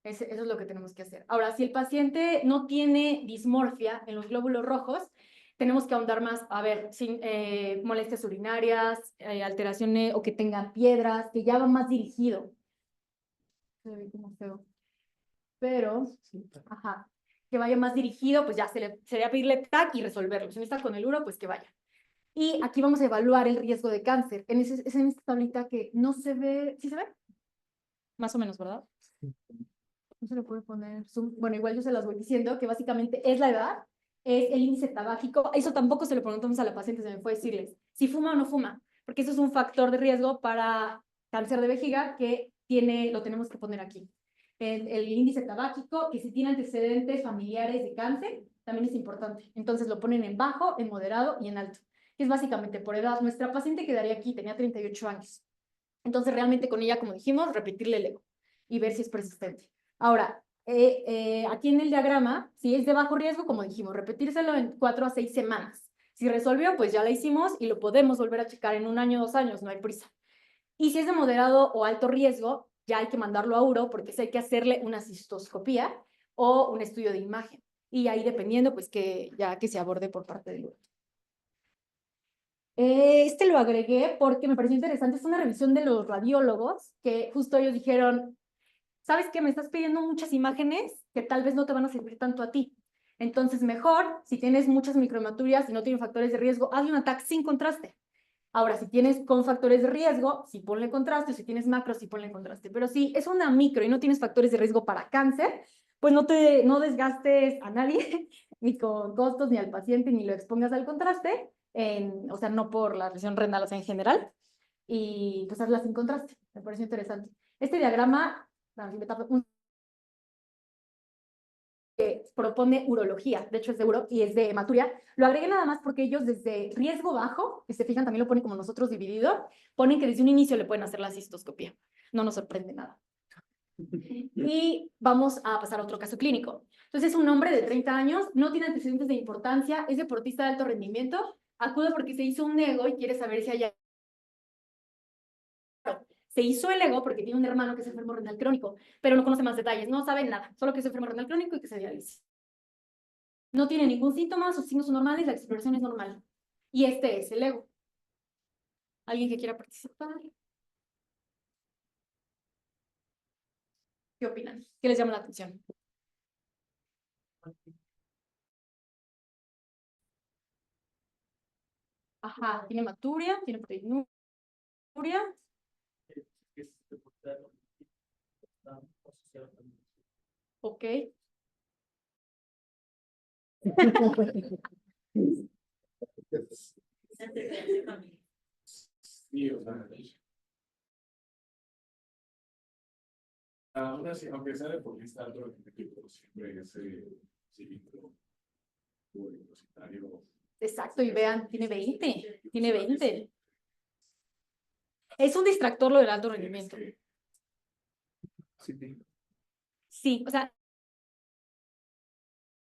Eso es lo que tenemos que hacer. Ahora, si el paciente no tiene dismorfia en los glóbulos rojos, tenemos que ahondar más, a ver, sin molestias urinarias, alteraciones o que tenga piedras, que ya va más dirigido. Se ve como feo. Pero, ajá, que vaya más dirigido, pues ya sería pedirle TAC y resolverlo. Si no está con el uro, pues que vaya. Y aquí vamos a evaluar el riesgo de cáncer. Es en esta tablita que no se ve, ¿sí se ve? Más o menos, ¿verdad? No se lo puede poner zoom. Bueno, igual yo se las voy diciendo, que básicamente es la edad, es el índice tabáquico. Eso tampoco se lo preguntamos a la paciente, se me fue decirles si fuma o no fuma, porque eso es un factor de riesgo para cáncer de vejiga que lo tenemos que poner aquí. El índice tabáquico, que si tiene antecedentes familiares de cáncer, también es importante. Entonces lo ponen en bajo, en moderado y en alto. Es básicamente por edad. Nuestra paciente quedaría aquí, tenía 38 años. Entonces realmente con ella, como dijimos, repetirle el eco y ver si es persistente. Ahora, aquí en el diagrama, si es de bajo riesgo, como dijimos, repetírselo en 4 a 6 semanas. Si resolvió, pues ya la hicimos y lo podemos volver a checar en 1 año, 2 años, no hay prisa. Y si es de moderado o alto riesgo, ya hay que mandarlo a uro porque hay que hacerle una cistoscopía o un estudio de imagen. Y ahí dependiendo, pues que se aborde por parte del uro. Este lo agregué porque me pareció interesante. Es una revisión de los radiólogos que justo ellos dijeron, ¿sabes qué? Me estás pidiendo muchas imágenes que tal vez no te van a servir tanto a ti. Entonces, mejor, si tienes muchas microhematuриas y no tienen factores de riesgo, hazle un TAC sin contraste. Ahora, si tienes con factores de riesgo, sí ponle contraste, si tienes macro, sí ponle contraste. Pero si es una micro y no tienes factores de riesgo para cáncer, pues no desgastes a nadie, ni con costos, ni al paciente, ni lo expongas al contraste, o sea, no por la lesión renal, o sea, en general, y pues hazla sin contraste. Me pareció interesante. Este diagrama propone urología, de hecho es de uro y es de hematuria. Lo agregué nada más porque ellos desde riesgo bajo, que se fijan también lo ponen como nosotros dividido, ponen que desde un inicio le pueden hacer la cistoscopía. No nos sorprende nada. Y vamos a pasar a otro caso clínico. Entonces es un hombre de 30 años, no tiene antecedentes de importancia, es deportista de alto rendimiento, acude porque se hizo un ego y quiere saber si hay... Se hizo el ego porque tiene un hermano que es enfermo renal crónico, pero no conoce más detalles, no sabe nada, solo que es enfermo renal crónico y que se dializa. No tiene ningún síntoma, sus signos son normales, la exploración es normal. Y este es el ego. ¿Alguien que quiera participar? ¿Qué opinan? ¿Qué les llama la atención? Ajá, tiene hematuria, tiene proteinuria. Ok. Sí, o sea, aún así, aunque sea deportista alto rendimiento, siempre ese cilindro universitario. Exacto, y vean, tiene 20. Tiene 20. Es un distractor lo del alto rendimiento. Sí, o sea,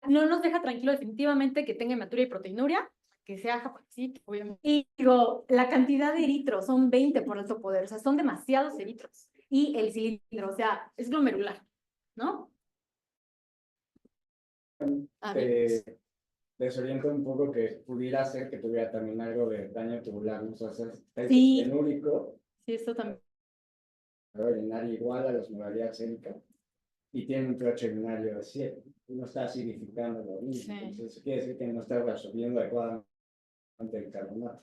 no nos deja tranquilo definitivamente que tenga hematuria y proteinuria, que sea japonesito, obviamente. Y digo, la cantidad de eritros son 20 por alto poder, o sea, son demasiados eritros. Y el cilindro, o sea, es glomerular, ¿no? Desorienta un poco que pudiera ser que tuviera también algo de daño tubular, ¿no? O sea, es Sí. tenúrico, Sí, eso también. urinario igual a la osmolaridad sérica, y tiene un pH urinario de 7, no está acidificando la orina, Sí. entonces eso quiere decir que no está reabsorbiendo adecuadamente el carbonato.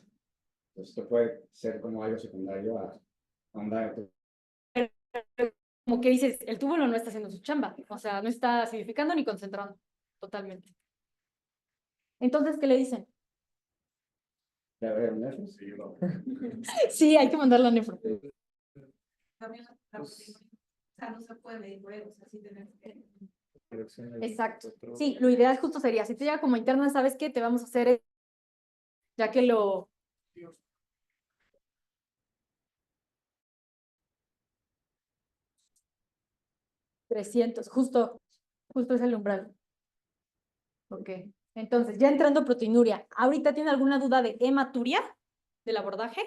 Entonces esto puede ser como algo secundario a un daño. Como que dices, el túbulo no está haciendo su chamba, o sea, no está acidificando ni concentrando, totalmente. Entonces, ¿qué le dicen? ¿Ya ver, nefros? Sí, no. Sí, hay que mandarlo a nefro. También o sea, no se puede medir luego, o sea, sí tenemos que... Exacto. Sí, lo ideal justo sería, si te llega como interna, ¿sabes qué? Te vamos a hacer, ya que lo... $300, justo es el umbral. Ok, entonces, ya entrando a proteinuria, ¿ahorita tiene alguna duda de hematuria del abordaje?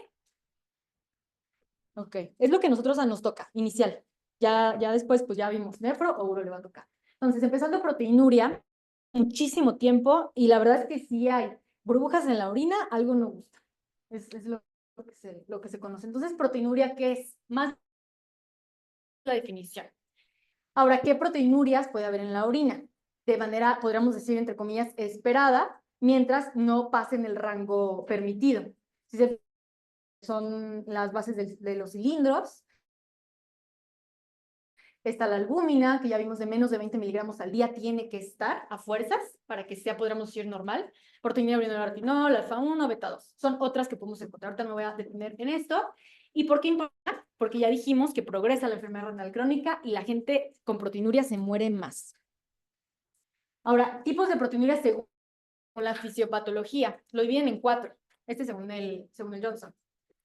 Ok, es lo que nosotros nos toca, inicial. ya después pues ya vimos nefro o uro le va a tocar. Entonces, empezando proteinuria, muchísimo tiempo, y la verdad es que si hay burbujas en la orina, algo no gusta. Es lo que se conoce. Entonces, proteinuria, ¿qué es? Más la definición. Ahora, ¿qué proteinurias puede haber en la orina? De manera, podríamos decir, entre comillas, esperada, mientras no pasen el rango permitido. Si son las bases de los cilindros. Está la albúmina, que ya vimos de menos de 20 miligramos al día, tiene que estar a fuerzas para que sea, podríamos decir, normal. Proteína urinaria retinol, alfa-1, beta-2. Son otras que podemos encontrar. Ahorita me voy a detener en esto. ¿Y por qué importa? Porque ya dijimos que progresa la enfermedad renal crónica y la gente con proteinuria se muere más. Ahora, tipos de proteinuria según la fisiopatología. Lo dividen en 4. Según el Johnson.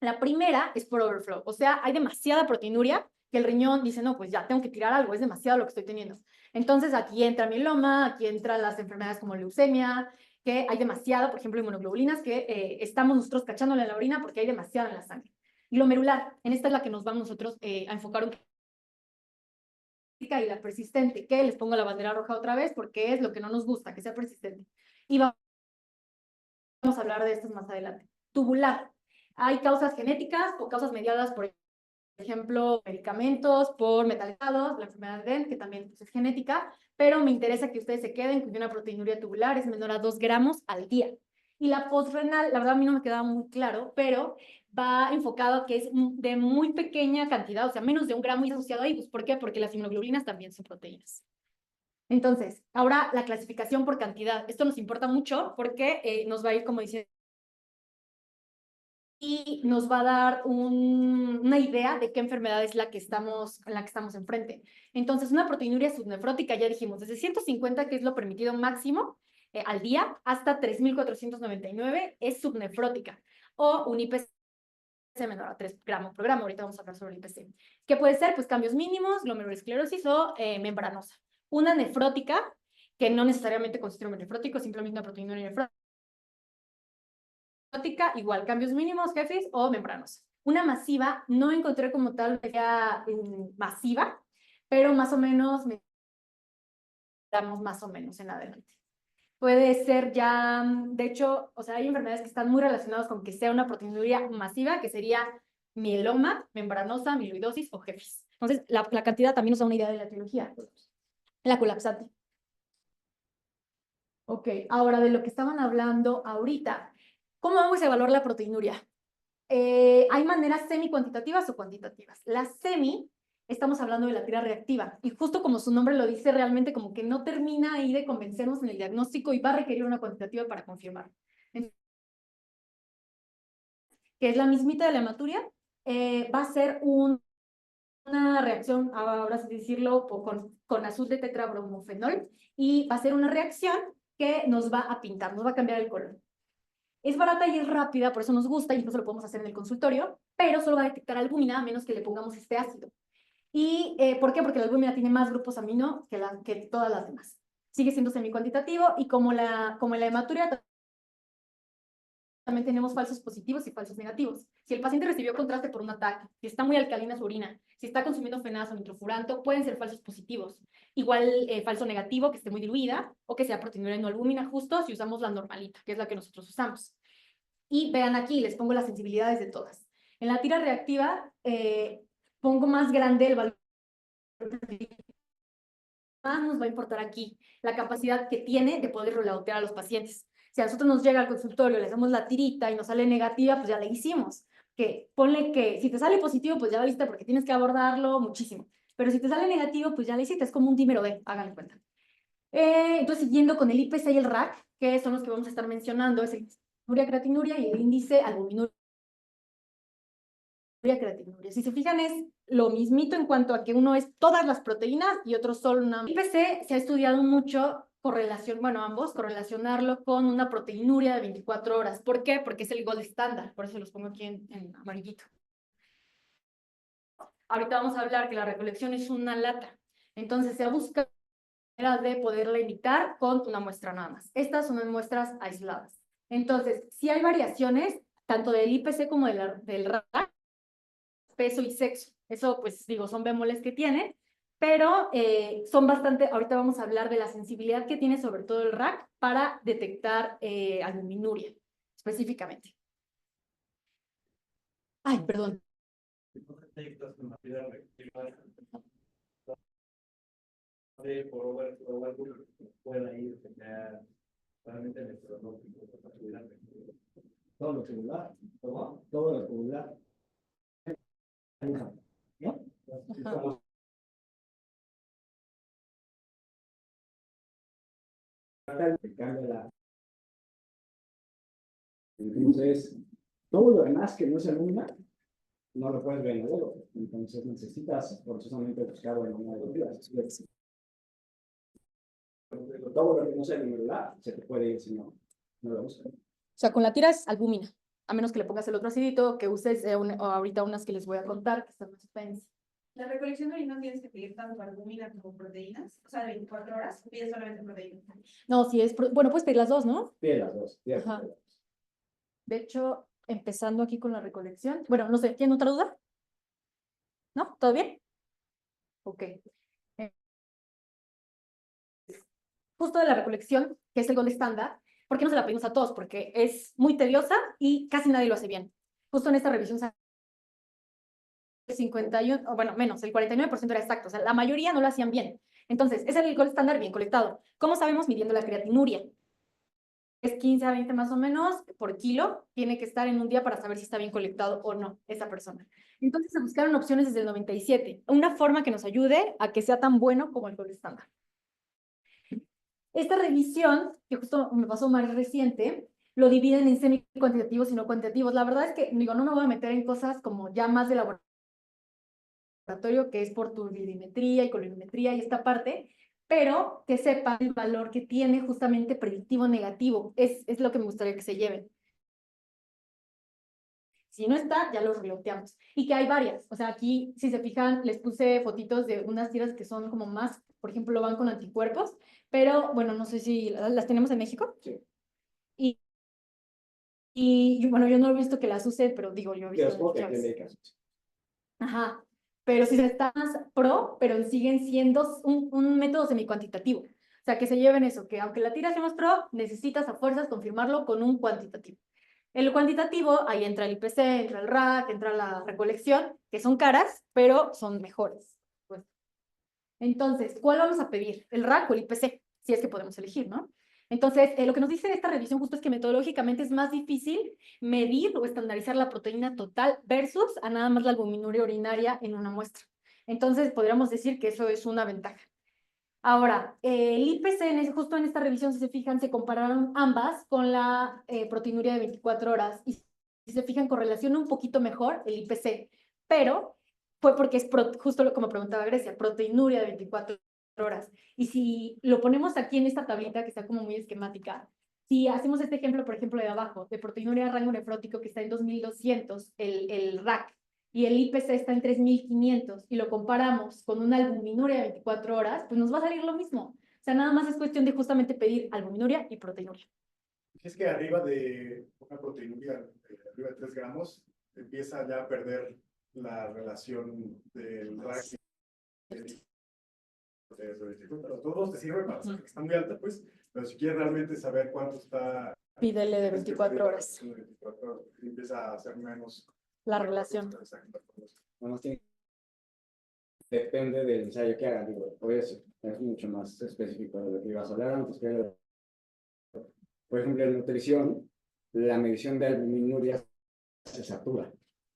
La primera es por overflow. O sea, hay demasiada proteinuria que el riñón dice, no, pues ya tengo que tirar algo, es demasiado lo que estoy teniendo. Entonces aquí entra mieloma, aquí entran las enfermedades como leucemia, que hay demasiado, por ejemplo, inmunoglobulinas, que estamos nosotros cachándole en la orina porque hay demasiado en la sangre. Glomerular, en esta es la que nos vamos nosotros a enfocar un poco. Y la persistente, que les pongo la bandera roja otra vez porque es lo que no nos gusta, que sea persistente. Y vamos a hablar de estas más adelante. Tubular, hay causas genéticas o causas mediadas por ejemplo, medicamentos por metalizados, la enfermedad de Dent, que también pues, es genética, pero me interesa que ustedes se queden con que una proteinuria tubular es menor a 2 gramos al día. Y la postrenal, la verdad a mí no me quedaba muy claro, pero va enfocado a que es de muy pequeña cantidad, o sea, menos de 1 gramo y asociado ahí. Pues, ¿por qué? Porque las inmunoglobulinas también son proteínas. Entonces, ahora la clasificación por cantidad. Esto nos importa mucho porque nos va a ir, como dice, y nos va a dar una idea de qué enfermedad es la que estamos enfrente. Entonces, una proteinuria subnefrótica, ya dijimos, desde 150, que es lo permitido máximo al día, hasta 3.499 es subnefrótica, o un IPC menor a 3 gramos por gramo. Ahorita vamos a hablar sobre el IPC. ¿Qué puede ser? Pues cambios mínimos, glomerulosclerosis o membranosa. Una nefrótica, que no necesariamente consiste en un nefrótico, simplemente una proteinuria nefrótica, igual, cambios mínimos, jefes o membranos. Una masiva, no encontré como tal ya masiva, pero más o menos, damos más o menos en adelante. Puede ser ya, de hecho, o sea, hay enfermedades que están muy relacionadas con que sea una proteinuria masiva, que sería mieloma, membranosa, amiloidosis o jefes. Entonces, la cantidad también nos da una idea de la etiología. La colapsante. Ok, ahora de lo que estaban hablando ahorita. ¿Cómo vamos a evaluar la proteinuria? Hay maneras semi-cuantitativas o cuantitativas. La semi, estamos hablando de la tira reactiva, y justo como su nombre lo dice, realmente como que no termina ahí de convencernos en el diagnóstico y va a requerir una cuantitativa para confirmar. Que es la mismita de la hematuria, va a ser una reacción, ahora sí decirlo, con azul de tetrabromofenol, y va a ser una reacción que nos va a pintar, nos va a cambiar el color. Es barata y es rápida, por eso nos gusta, y incluso lo podemos hacer en el consultorio, pero solo va a detectar albúmina a menos que le pongamos este ácido. ¿Y por qué? Porque la albúmina tiene más grupos amino que todas las demás. Sigue siendo semicuantitativo, y como en la hematuria también tenemos falsos positivos y falsos negativos. Si el paciente recibió contraste por un ataque, si está muy alcalina su orina, si está consumiendo fenazo o nitrofuranto, pueden ser falsos positivos. Igual falso negativo, que esté muy diluida, o que sea proteinuria no albúmina, justo si usamos la normalita, que es la que nosotros usamos. Y vean aquí, les pongo las sensibilidades de todas. En la tira reactiva, pongo más grande el valor. Más nos va a importar aquí la capacidad que tiene de poder rolautear a los pacientes. Si a nosotros nos llega al consultorio, le hacemos la tirita y nos sale negativa, pues ya la hicimos. Que ponle que si te sale positivo, pues ya la viste porque tienes que abordarlo muchísimo. Pero si te sale negativo, pues ya la hiciste, es como un dímero D, háganlo cuenta. Entonces, siguiendo con el IPC y el RAC, que son los que vamos a estar mencionando, es el creatinuria y el índice albuminuria creatinuria. Si se fijan, es lo mismito en cuanto a que uno es todas las proteínas y otro solo una. IPC se ha estudiado mucho ambos, correlacionarlo con una proteinuria de 24 horas. ¿Por qué? Porque es el gold estándar, por eso los pongo aquí en amarillito. Ahorita vamos a hablar que la recolección es una lata, entonces se busca de poderla imitar con una muestra nada más. Estas son muestras aisladas. Entonces, si hay variaciones, tanto del IPC como del RAC, peso y sexo. Eso, pues digo, son bemoles que tiene, pero son bastante, ahorita vamos a hablar de la sensibilidad que tiene sobre todo el rack para detectar albuminuria, específicamente. Ay, perdón. Todo lo celular, todo lo celular. ¿No? Ajá. Entonces, todo lo demás que no se ilumina, no lo puedes ver en el dedo. Entonces necesitas forzosamente buscarlo en una de las vías. Todo lo que no sea ilumina, se te puede ir si no lo buscas. O sea, con la tira es albúmina, a menos que le pongas el otro acidito, que uses o ahorita unas que les voy a contar, que están más fancy. La recolección de orina tienes que pedir tanto albúmina como proteínas, o sea, de 24 horas, o pides solamente proteínas. No, si es, bueno, puedes pedir las dos, ¿no? Pide las dos. Pide las Ajá. dos. De hecho, empezando aquí con la recolección, bueno, no sé, ¿tiene otra duda? ¿No? ¿Todo bien? Ok. Justo de la recolección, que es el gold estándar, ¿por qué no se la pedimos a todos? Porque es muy tediosa y casi nadie lo hace bien. Justo en esta revisión 51, o bueno, menos, el 49% era exacto, o sea, la mayoría no lo hacían bien. Entonces, ese es el gold estándar bien colectado. ¿Cómo sabemos? Midiendo la creatinuria. Es 15 a 20 más o menos por kilo, tiene que estar en un día para saber si está bien colectado o no esa persona. Entonces se buscaron opciones desde el 97, una forma que nos ayude a que sea tan bueno como el gold estándar. Esta revisión, que justo me pasó más reciente, lo dividen en semi-cuantitativos y no cuantitativos. La verdad es que, digo, no me voy a meter en cosas como ya más de laboratorio, que es por turbidimetría y colorimetría y esta parte, pero que sepan el valor que tiene justamente predictivo negativo. Es lo que me gustaría que se lleven. Si no está, ya los reloteamos. Y que hay varias. O sea, aquí, si se fijan, les puse fotitos de unas tiras que son como más, por ejemplo, van con anticuerpos, pero bueno, no sé si las tenemos en México. Sí. Y bueno, yo no he visto que las use, pero digo, yo he visto muchas. Ajá, pero si se está más pro, pero siguen siendo un método semi-cuantitativo. O sea, que se lleven eso, que aunque la tira sea más pro, necesitas a fuerzas confirmarlo con un cuantitativo. En lo cuantitativo, ahí entra el IPC, entra el RAC, entra la recolección, que son caras, pero son mejores. Pues. Entonces, ¿cuál vamos a pedir? ¿El RAC o el IPC? Si es que podemos elegir, ¿no? Entonces, lo que nos dice esta revisión justo es que metodológicamente es más difícil medir o estandarizar la proteína total versus a nada más la albuminuria urinaria en una muestra. Entonces, podríamos decir que eso es una ventaja. Ahora, el IPC, justo en esta revisión, si se fijan, se compararon ambas con la proteinuria de 24 horas y si se fijan, correlaciona un poquito mejor el IPC, pero fue porque es justo como preguntaba Grecia, proteinuria de 24 horas. Y si lo ponemos aquí en esta tablita que está como muy esquemática, si hacemos este ejemplo, por ejemplo, de abajo, de proteinuria de rango nefrótico que está en 2200, el RAC, y el IPC está en 3500 y lo comparamos con una albuminuria de 24 horas, pues nos va a salir lo mismo. O sea, nada más es cuestión de justamente pedir albuminuria y proteinuria. Si es que arriba de una proteinuria, arriba de 3 gramos, empieza ya a perder la relación del RAC. Pero todos te sirven para saber que está muy alta, pues, pero si quieres realmente saber cuánto está. Pídele de 24 horas. Empieza a ser menos. La relación. Nada más depende del ensayo que hagan, digo, obviamente es mucho más específico de lo que ibas a hablar antes, pero por ejemplo, en nutrición, la medición de albuminuria se satura.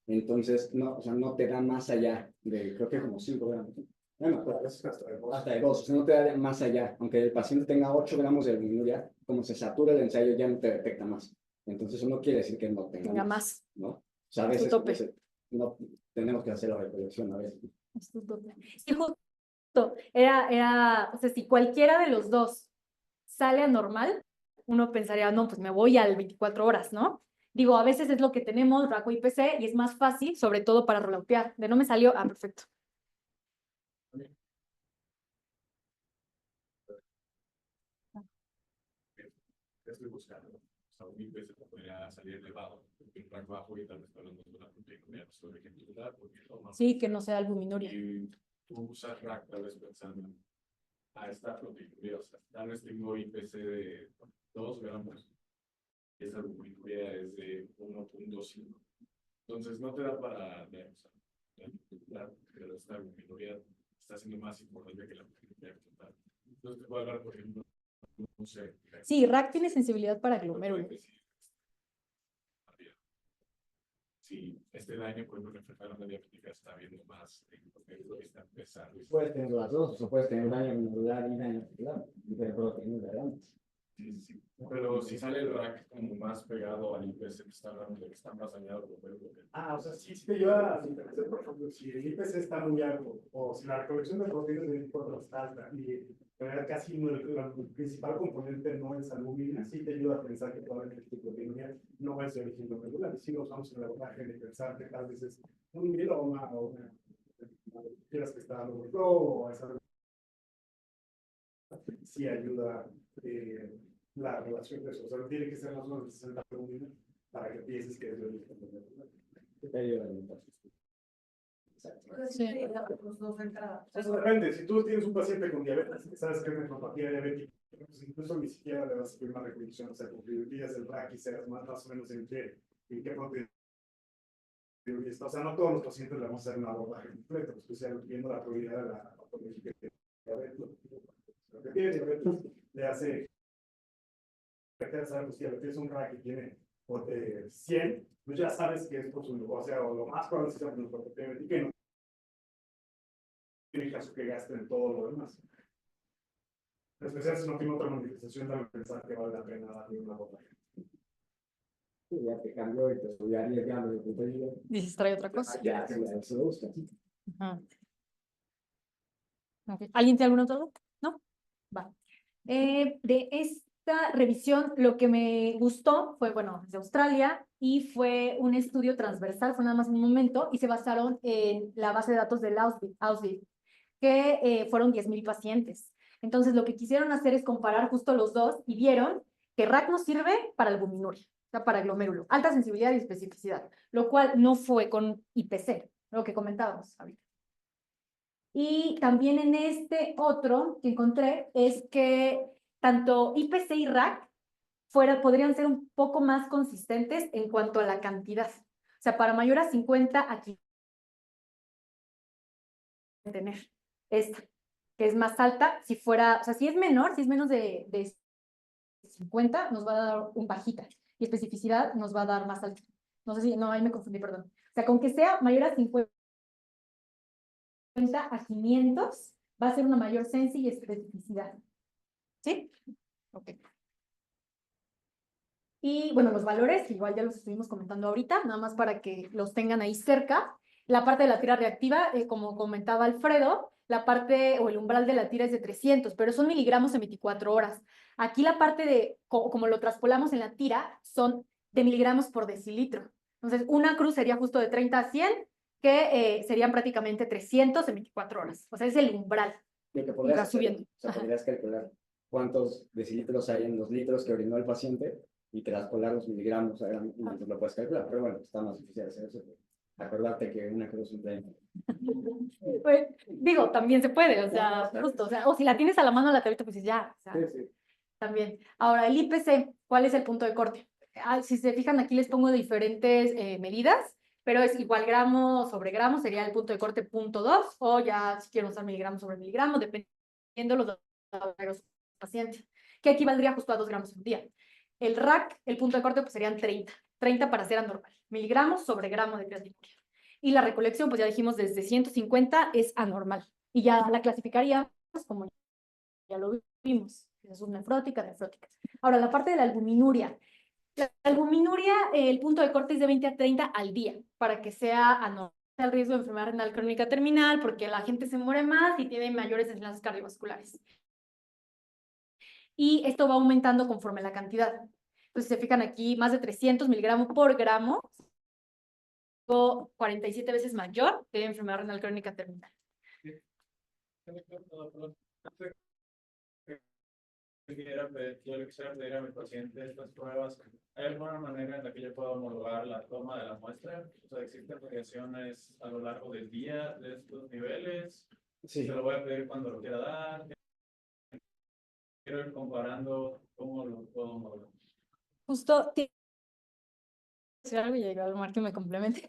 Entonces, no, o sea, no te da más allá de, creo que como 5 gramos. Bueno, A veces hasta de 2, o sea, no te da más allá. Aunque el paciente tenga 8 gramos de albuminuria, como se satura el ensayo, ya no te detecta más. Entonces, eso no quiere decir que no tenga más, ¿no? O sea, a veces no tenemos que hacer la recolección a veces. Sí, justo, o sea, si cualquiera de los dos sale anormal, uno pensaría, no, pues me voy al 24 horas, ¿no? Digo, a veces es lo que tenemos, RACO IPC, y es más fácil, sobre todo para relotear. De no me salió, perfecto. Estoy buscando. O sea, un IPC podría salir elevado. el rango bajo y tal vez hablando de una proteinuria sobre ejemplicidad, porque Sí, que no sea albuminuria. y tú usas RAC tal vez pensando a esta proteinuria, o sea, tal vez tengo IPC de 2 gramos, y esa albuminuria es de 1.5. Entonces no te da para ver, o sea, pero esta albuminuria está siendo más importante que la proteinuria total. Entonces te voy a hablar, por ejemplo, no sé. Sí, RAC tiene sensibilidad para glomérulos. Si este daño por ejemplo, enfermedad no diabética está habiendo más, está empezando. Puedes tener las dos, o puedes tener daño glomerular y daño articular, y tener proteína de antes. Sí, sí. Pero si sale el rack como más pegado al IPC, que está hablando de que está más dañado, O sea, sí te ayuda a sintetizar, por ejemplo, si el IPC está muy alto, o si la recolección de proteínas del cuerpo está alta, y casi el principal componente no es albúmina, sí te ayuda a pensar que probablemente tu proteína no es de origen glomerular, y si lo usamos en el abordaje de pensar que tal vez es un mieloma, o una quieras que está dando muy flow, o esa sí ayuda la relación de eso. O sea, no tiene que ser más o menos 60 albúmina para que pienses que es de origen glomerular. Te ayuda a alimentar. Sí. Los dos entradas. Eso depende. Si tú tienes un paciente con diabetes, que sabes que es nefropatía diabética, pues incluso ni siquiera le vas a pedir una recolección. O sea, con prioridades del RAC y seas más o menos en qué proteína. O sea, no todos los pacientes le vamos a hacer un abordaje completo, especialmente viendo la prioridad de la patología que tiene diabetes. Lo que tiene diabetes le hace pues, diabetes un RAC que tiene 100, pues ya sabes que es por su, o sea, o lo más probable es que sea por su proteína y que no tiene caso que gasten todo lo demás. En especial si no tiene otra manifestación, debe pensar que vale la pena darle una abordaje. Sí, ya te cambió y te subió a 10 gramos de proteína. Dices, trae otra cosa. Ya se lo busca. Ajá. Ok. ¿Alguien tiene alguna otra duda? ¿No? Va. De esta revisión, lo que me gustó fue, bueno, de Australia y fue un estudio transversal, fue nada más un momento, y se basaron en la base de datos del Ausbit, que fueron 10,000 pacientes. Entonces, lo que quisieron hacer es comparar justo los dos y vieron que RAC no sirve para albuminuria, o sea, para glomérulo, alta sensibilidad y especificidad, lo cual no fue con IPC, lo que comentábamos ahorita. Y también en este otro que encontré es que tanto IPC y RAC podrían ser un poco más consistentes en cuanto a la cantidad. O sea, para mayor a 50, aquí tener esta, que es más alta. Si fuera, o sea, si es menor, si es menos de 50, nos va a dar un bajita. Y especificidad nos va a dar más alta. No sé si, no, ahí me confundí, perdón. O sea, con que sea mayor a 50 a 500, va a ser una mayor sensi y especificidad. ¿Sí? Ok. Y bueno, los valores, igual ya los estuvimos comentando ahorita, nada más para que los tengan ahí cerca. La parte de la tira reactiva, como comentaba Alfredo, la parte o el umbral de la tira es de 300, pero son miligramos en 24 horas. Aquí la parte de, como lo traspolamos en la tira, son de miligramos por decilitro. Entonces, una cruz sería justo de 30 a 100, que serían prácticamente 300 en 24 horas. O sea, es el umbral. Lo que Y podrías va hacer, subiendo. o sea, podrías calcular cuántos decilitros hay en los litros que orinó el paciente y traspolar los miligramos, y pues lo puedes calcular, pero bueno, está más difícil hacer eso. Acordate que una cruz es un 30. Pues, digo, también se puede, o sea, justo, o sea, o si la tienes a la mano la tableta, pues ya, o sea, Sí, sí. también. Ahora, el IPC, ¿cuál es el punto de corte? Si se fijan, aquí les pongo diferentes medidas, pero es igual gramo sobre gramo, sería el punto de corte 0.2, o ya si quiero usar miligramos sobre miligramos, dependiendo de los pacientes, que equivaldría justo a 2 gramos en un día. El RAC, el punto de corte, pues serían 30 para ser anormal, miligramos sobre gramo de creatinina. Y la recolección, pues ya dijimos, desde 150 es anormal. Y ya la clasificaríamos como ya lo vimos, es subnefrótica, nefrótica. Ahora, la parte de la albuminuria. La albuminuria, el punto de corte es de 20 a 30 al día, para que sea anormal el riesgo de enfermedad renal crónica terminal, porque la gente se muere más y tiene mayores enlaces cardiovasculares. Y esto va aumentando conforme la cantidad. Entonces, se fijan aquí, más de 300 miligramos por gramo, o 47 veces mayor que enfermedad renal crónica terminal. yo le quisiera pedir a mi paciente estas pruebas. ¿Hay alguna manera en la que yo pueda homologar la toma de la muestra? O sea, ¿existen variaciones a lo largo del día de estos niveles? Sí, Se lo voy a pedir cuando lo quiera dar. Quiero ir comparando cómo lo puedo homologar. Justo, decir algo y igual Omar que me complemente.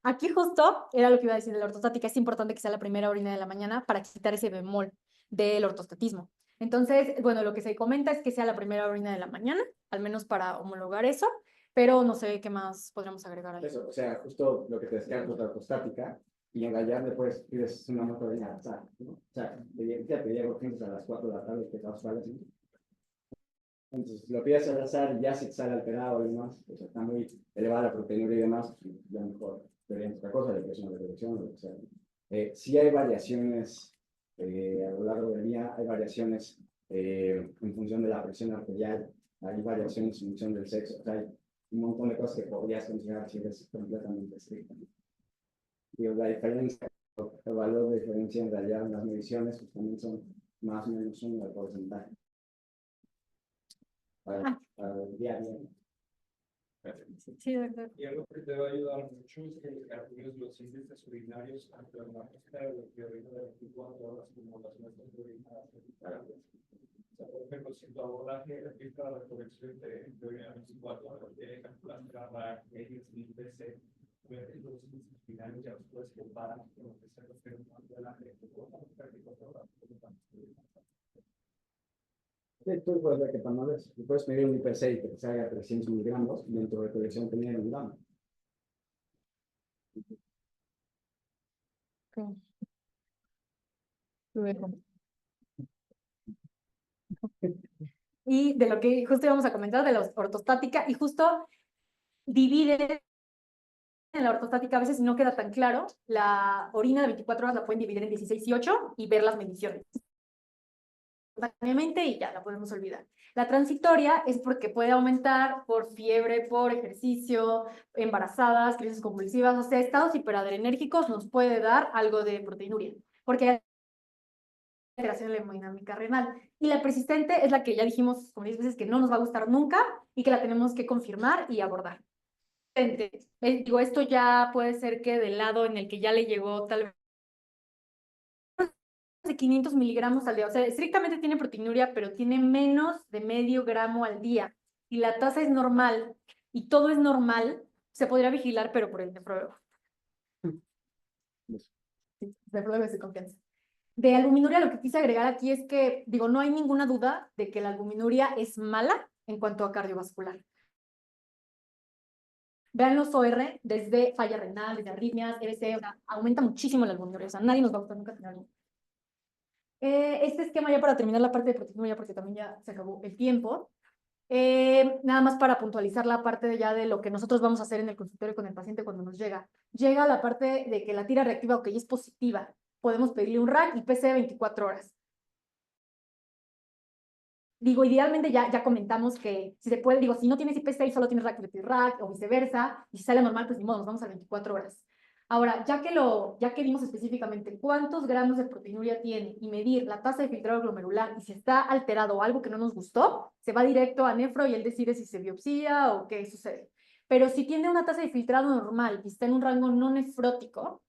Aquí justo era lo que iba a decir de la ortostática. Es importante que sea la primera orina de la mañana para quitar ese bemol del ortostatismo. Entonces, bueno, lo que se comenta es que sea la primera orina de la mañana, al menos para homologar eso, pero no sé qué más podríamos agregar ahí. eso, o sea, justo lo que te decía, la ortostática, y en realidad después pides una muestra de orina al azar, ¿no? O sea, te llego a las 4 de la tarde, que te vas a ¿no? Entonces, lo pides al azar y ya si te sale alterado y demás, pues está muy elevada la proteína y demás, ya mejor verían otra cosa, depresión, lo que sea. Sí hay variaciones a lo largo del día, hay variaciones en función de la presión arterial, hay variaciones en función del sexo, o sea, hay un montón de cosas que podrías considerar si eres completamente estricta. Digo, la diferencia, el valor de diferencia en realidad en las mediciones pues, también son más o menos uno de porcentaje. Para el día a día. Sí, de verdad. Y algo que te va a ayudar mucho es que calcules los índices urinarios ante una muestra de orina de 24 horas como las muestras de orina. O sea, por ejemplo, si tu abordaje registra la colección de orina de 24 horas, tiene que calcular la X, IPC, ver los índices urinarios, ya los puedes comparar con lo que se refiere a la gente. Tú puedes ver que para puedes medir un IPC que te salga 300 miligramos dentro de colección tenía un gramo. Okay. Luego. Y de lo que justo íbamos a comentar de la ortostática, y justo divide en la ortostática, a veces no queda tan claro, la orina de 24 horas la pueden dividir en 16 y 8 y ver las mediciones. Y ya la podemos olvidar. La transitoria es porque puede aumentar por fiebre, por ejercicio, embarazadas, crisis convulsivas, o sea, estados hiperadrenérgicos nos puede dar algo de proteinuria, porque hay alteración en la hemodinámica renal. Y la persistente es la que ya dijimos como 10 veces que no nos va a gustar nunca y que la tenemos que confirmar y abordar. Digo, esto ya puede ser que del lado en el que ya le llegó tal vez de 500 miligramos al día, o sea, estrictamente tiene proteinuria, pero tiene menos de medio gramo al día, y la tasa es normal, y todo es normal, se podría vigilar, pero por el nefrólogo. Nefrólogo es de confianza. De albuminuria, lo que quise agregar aquí es que, digo, no hay ninguna duda de que la albuminuria es mala en cuanto a cardiovascular. Vean los OR, desde falla renal, desde arritmias, EBC, o sea, aumenta muchísimo la albuminuria, o sea, nadie nos va a gustar nunca tener albuminuria. Este esquema ya para terminar la parte de proteinuria, porque también ya se acabó el tiempo. Nada más para puntualizar la parte de ya de lo que nosotros vamos a hacer en el consultorio con el paciente cuando nos llega. Llega la parte de que la tira reactiva, ok, es positiva. Podemos pedirle un RAC y PC 24 horas. Digo, idealmente ya comentamos que si se puede, digo, si no tienes IPC y solo tienes RAC, le pides RAC o viceversa, y si sale normal, pues ni modo, nos vamos a 24 horas. Ahora, ya que vimos específicamente cuántos gramos de proteinuria tiene y medir la tasa de filtrado glomerular y si está alterado o algo que no nos gustó, se va directo a nefro y él decide si se biopsia o qué sucede. Pero si tiene una tasa de filtrado normal y está en un rango no nefrótico,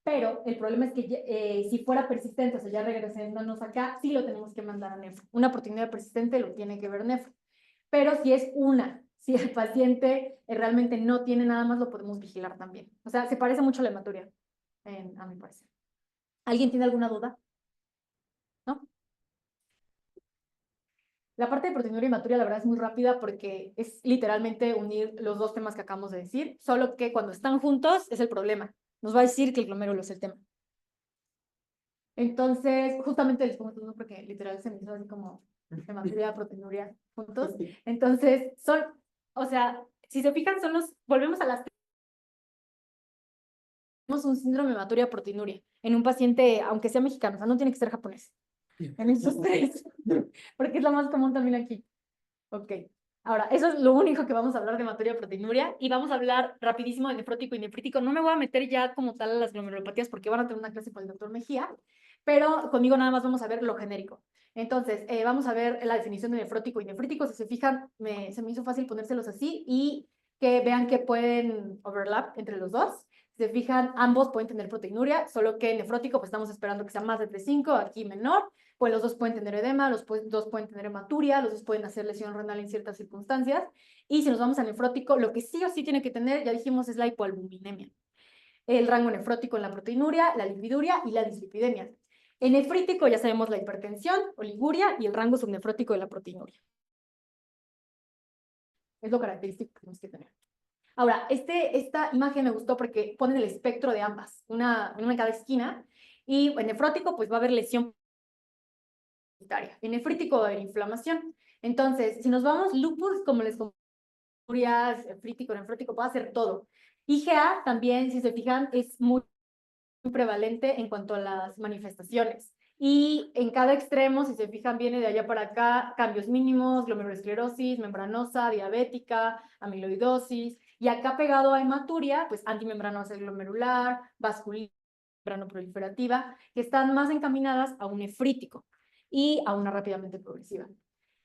pero el problema es que si fuera persistente, o sea, ya regresándonos acá, sí lo tenemos que mandar a nefro. Una proteinuria persistente lo tiene que ver nefro. Pero si el paciente realmente no tiene nada más, lo podemos vigilar también. O sea, se parece mucho a la hematuria, a mi parecer. ¿Alguien tiene alguna duda? ¿No? La parte de proteinuria y hematuria, la verdad, es muy rápida porque es literalmente unir los dos temas que acabamos de decir, solo que cuando están juntos es el problema. Nos va a decir que el glomérulo es el tema. Entonces, justamente les pongo todo porque literal se me hizo así como hematuria, proteinuria juntos. Entonces, o sea, si se fijan, volvemos a las... Tenemos un síndrome hematuria proteinuria en un paciente, aunque sea mexicano, o sea, no tiene que ser japonés. En esos tres, porque es lo más común también aquí. Ok. Ahora, eso es lo único que vamos a hablar de hematuria proteinuria y vamos a hablar rapidísimo de nefrótico y nefrítico. No me voy a meter ya como tal a las glomerulopatías porque van a tener una clase con el doctor Mejía, pero conmigo nada más vamos a ver lo genérico. Entonces, vamos a ver la definición de nefrótico y nefrítico. Si se fijan, se me hizo fácil ponérselos así y que vean que pueden overlap entre los dos. Si se fijan, ambos pueden tener proteinuria, solo que nefrótico, pues estamos esperando que sea más de 5, aquí menor. Pues los dos pueden tener edema, los dos pueden tener hematuria, los dos pueden hacer lesión renal en ciertas circunstancias. Y si nos vamos a nefrótico, lo que sí o sí tiene que tener, ya dijimos, es la hipoalbuminemia. El rango nefrótico en la proteinuria, la lipiduria y la dislipidemia. En nefrítico ya sabemos la hipertensión, oliguria y el rango subnefrótico de la proteinuria. Es lo característico que tenemos que tener. Ahora, esta imagen me gustó porque ponen el espectro de ambas, una en cada esquina, y en nefrótico pues va a haber lesión prioritaria. En nefrítico va a haber inflamación. Entonces, si nos vamos lupus, como les comenté, nefrítico, nefrótico, puede hacer todo. IgA también, si se fijan, es muy prevalente en cuanto a las manifestaciones. Y en cada extremo, si se fijan, viene de allá para acá, cambios mínimos, glomerulosclerosis, membranosa, diabética, amiloidosis, y acá pegado a hematuria, pues antimembranosa glomerular, vascular, membranoproliferativa, que están más encaminadas a un nefrítico y a una rápidamente progresiva.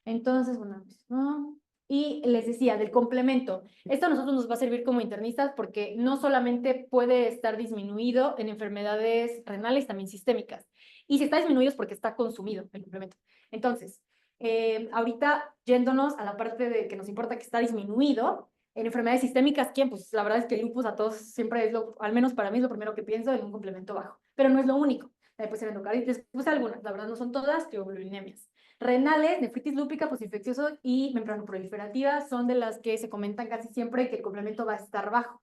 Entonces, bueno, ¿no? Y les decía, del complemento. Esto a nosotros nos va a servir como internistas porque no solamente puede estar disminuido en enfermedades renales, también sistémicas. Y si está disminuido es porque está consumido el complemento. Entonces, ahorita yéndonos a la parte de que nos importa que está disminuido, en enfermedades sistémicas, ¿quién? Pues la verdad es que el lupus a todos siempre es al menos para mí es lo primero que pienso en un complemento bajo. Pero no es lo único. Puede ser endocarditis, puse algunas, la verdad no son todas, crioglobulinemias. Renales, nefritis lúpica, postinfeccioso y membranoproliferativa son de las que se comentan casi siempre que el complemento va a estar bajo.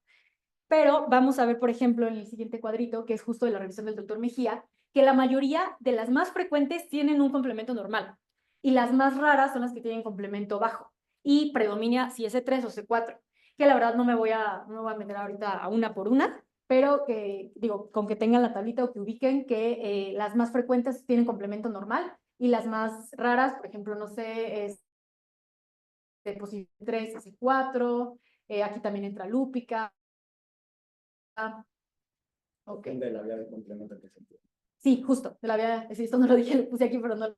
Pero vamos a ver, por ejemplo, en el siguiente cuadrito, que es justo de la revisión del doctor Mejía, que la mayoría de las más frecuentes tienen un complemento normal y las más raras son las que tienen complemento bajo y predomina si es C3 o C4, que la verdad no me voy a meter ahorita a una por una, pero que, digo, con que tengan la tablita o que ubiquen que las más frecuentes tienen complemento normal y las más raras, por ejemplo, no sé, es de posición 3 a C4, aquí también entra lúpica. Ok. De la vía de complemento que se entiende. Sí, justo, de la vía, sí, esto no lo dije, lo puse aquí, pero no lo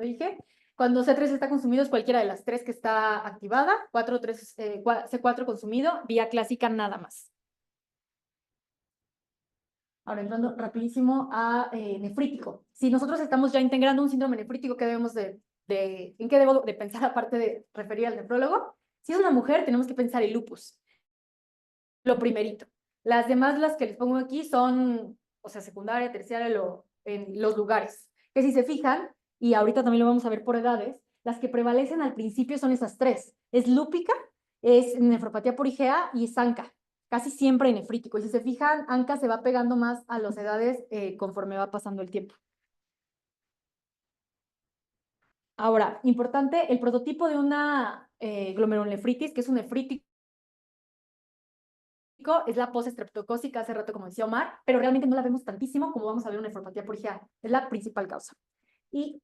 dije. Cuando C3 está consumido es cualquiera de las tres que está activada, C4 consumido, vía clásica nada más. Ahora entrando rapidísimo a nefrítico. Si nosotros estamos ya integrando un síndrome nefrítico, ¿qué debemos ¿en qué debo de pensar aparte de referir al nefrólogo? Si es una mujer, tenemos que pensar en lupus. Lo primerito. Las demás, las que les pongo aquí, son, o sea, secundaria, terciaria, en los lugares. Que si se fijan, y ahorita también lo vamos a ver por edades, las que prevalecen al principio son esas tres. Es lúpica, es nefropatía por IgA y es ANCA. Casi siempre nefrítico. Y si se fijan, ANCA se va pegando más a las edades conforme va pasando el tiempo. Ahora, importante, el prototipo de una glomerulonefritis, que es un nefrítico, es la postestreptocócica, hace rato como decía Omar, pero realmente no la vemos tantísimo como vamos a ver una nefropatía por IgA. Es la principal causa. Y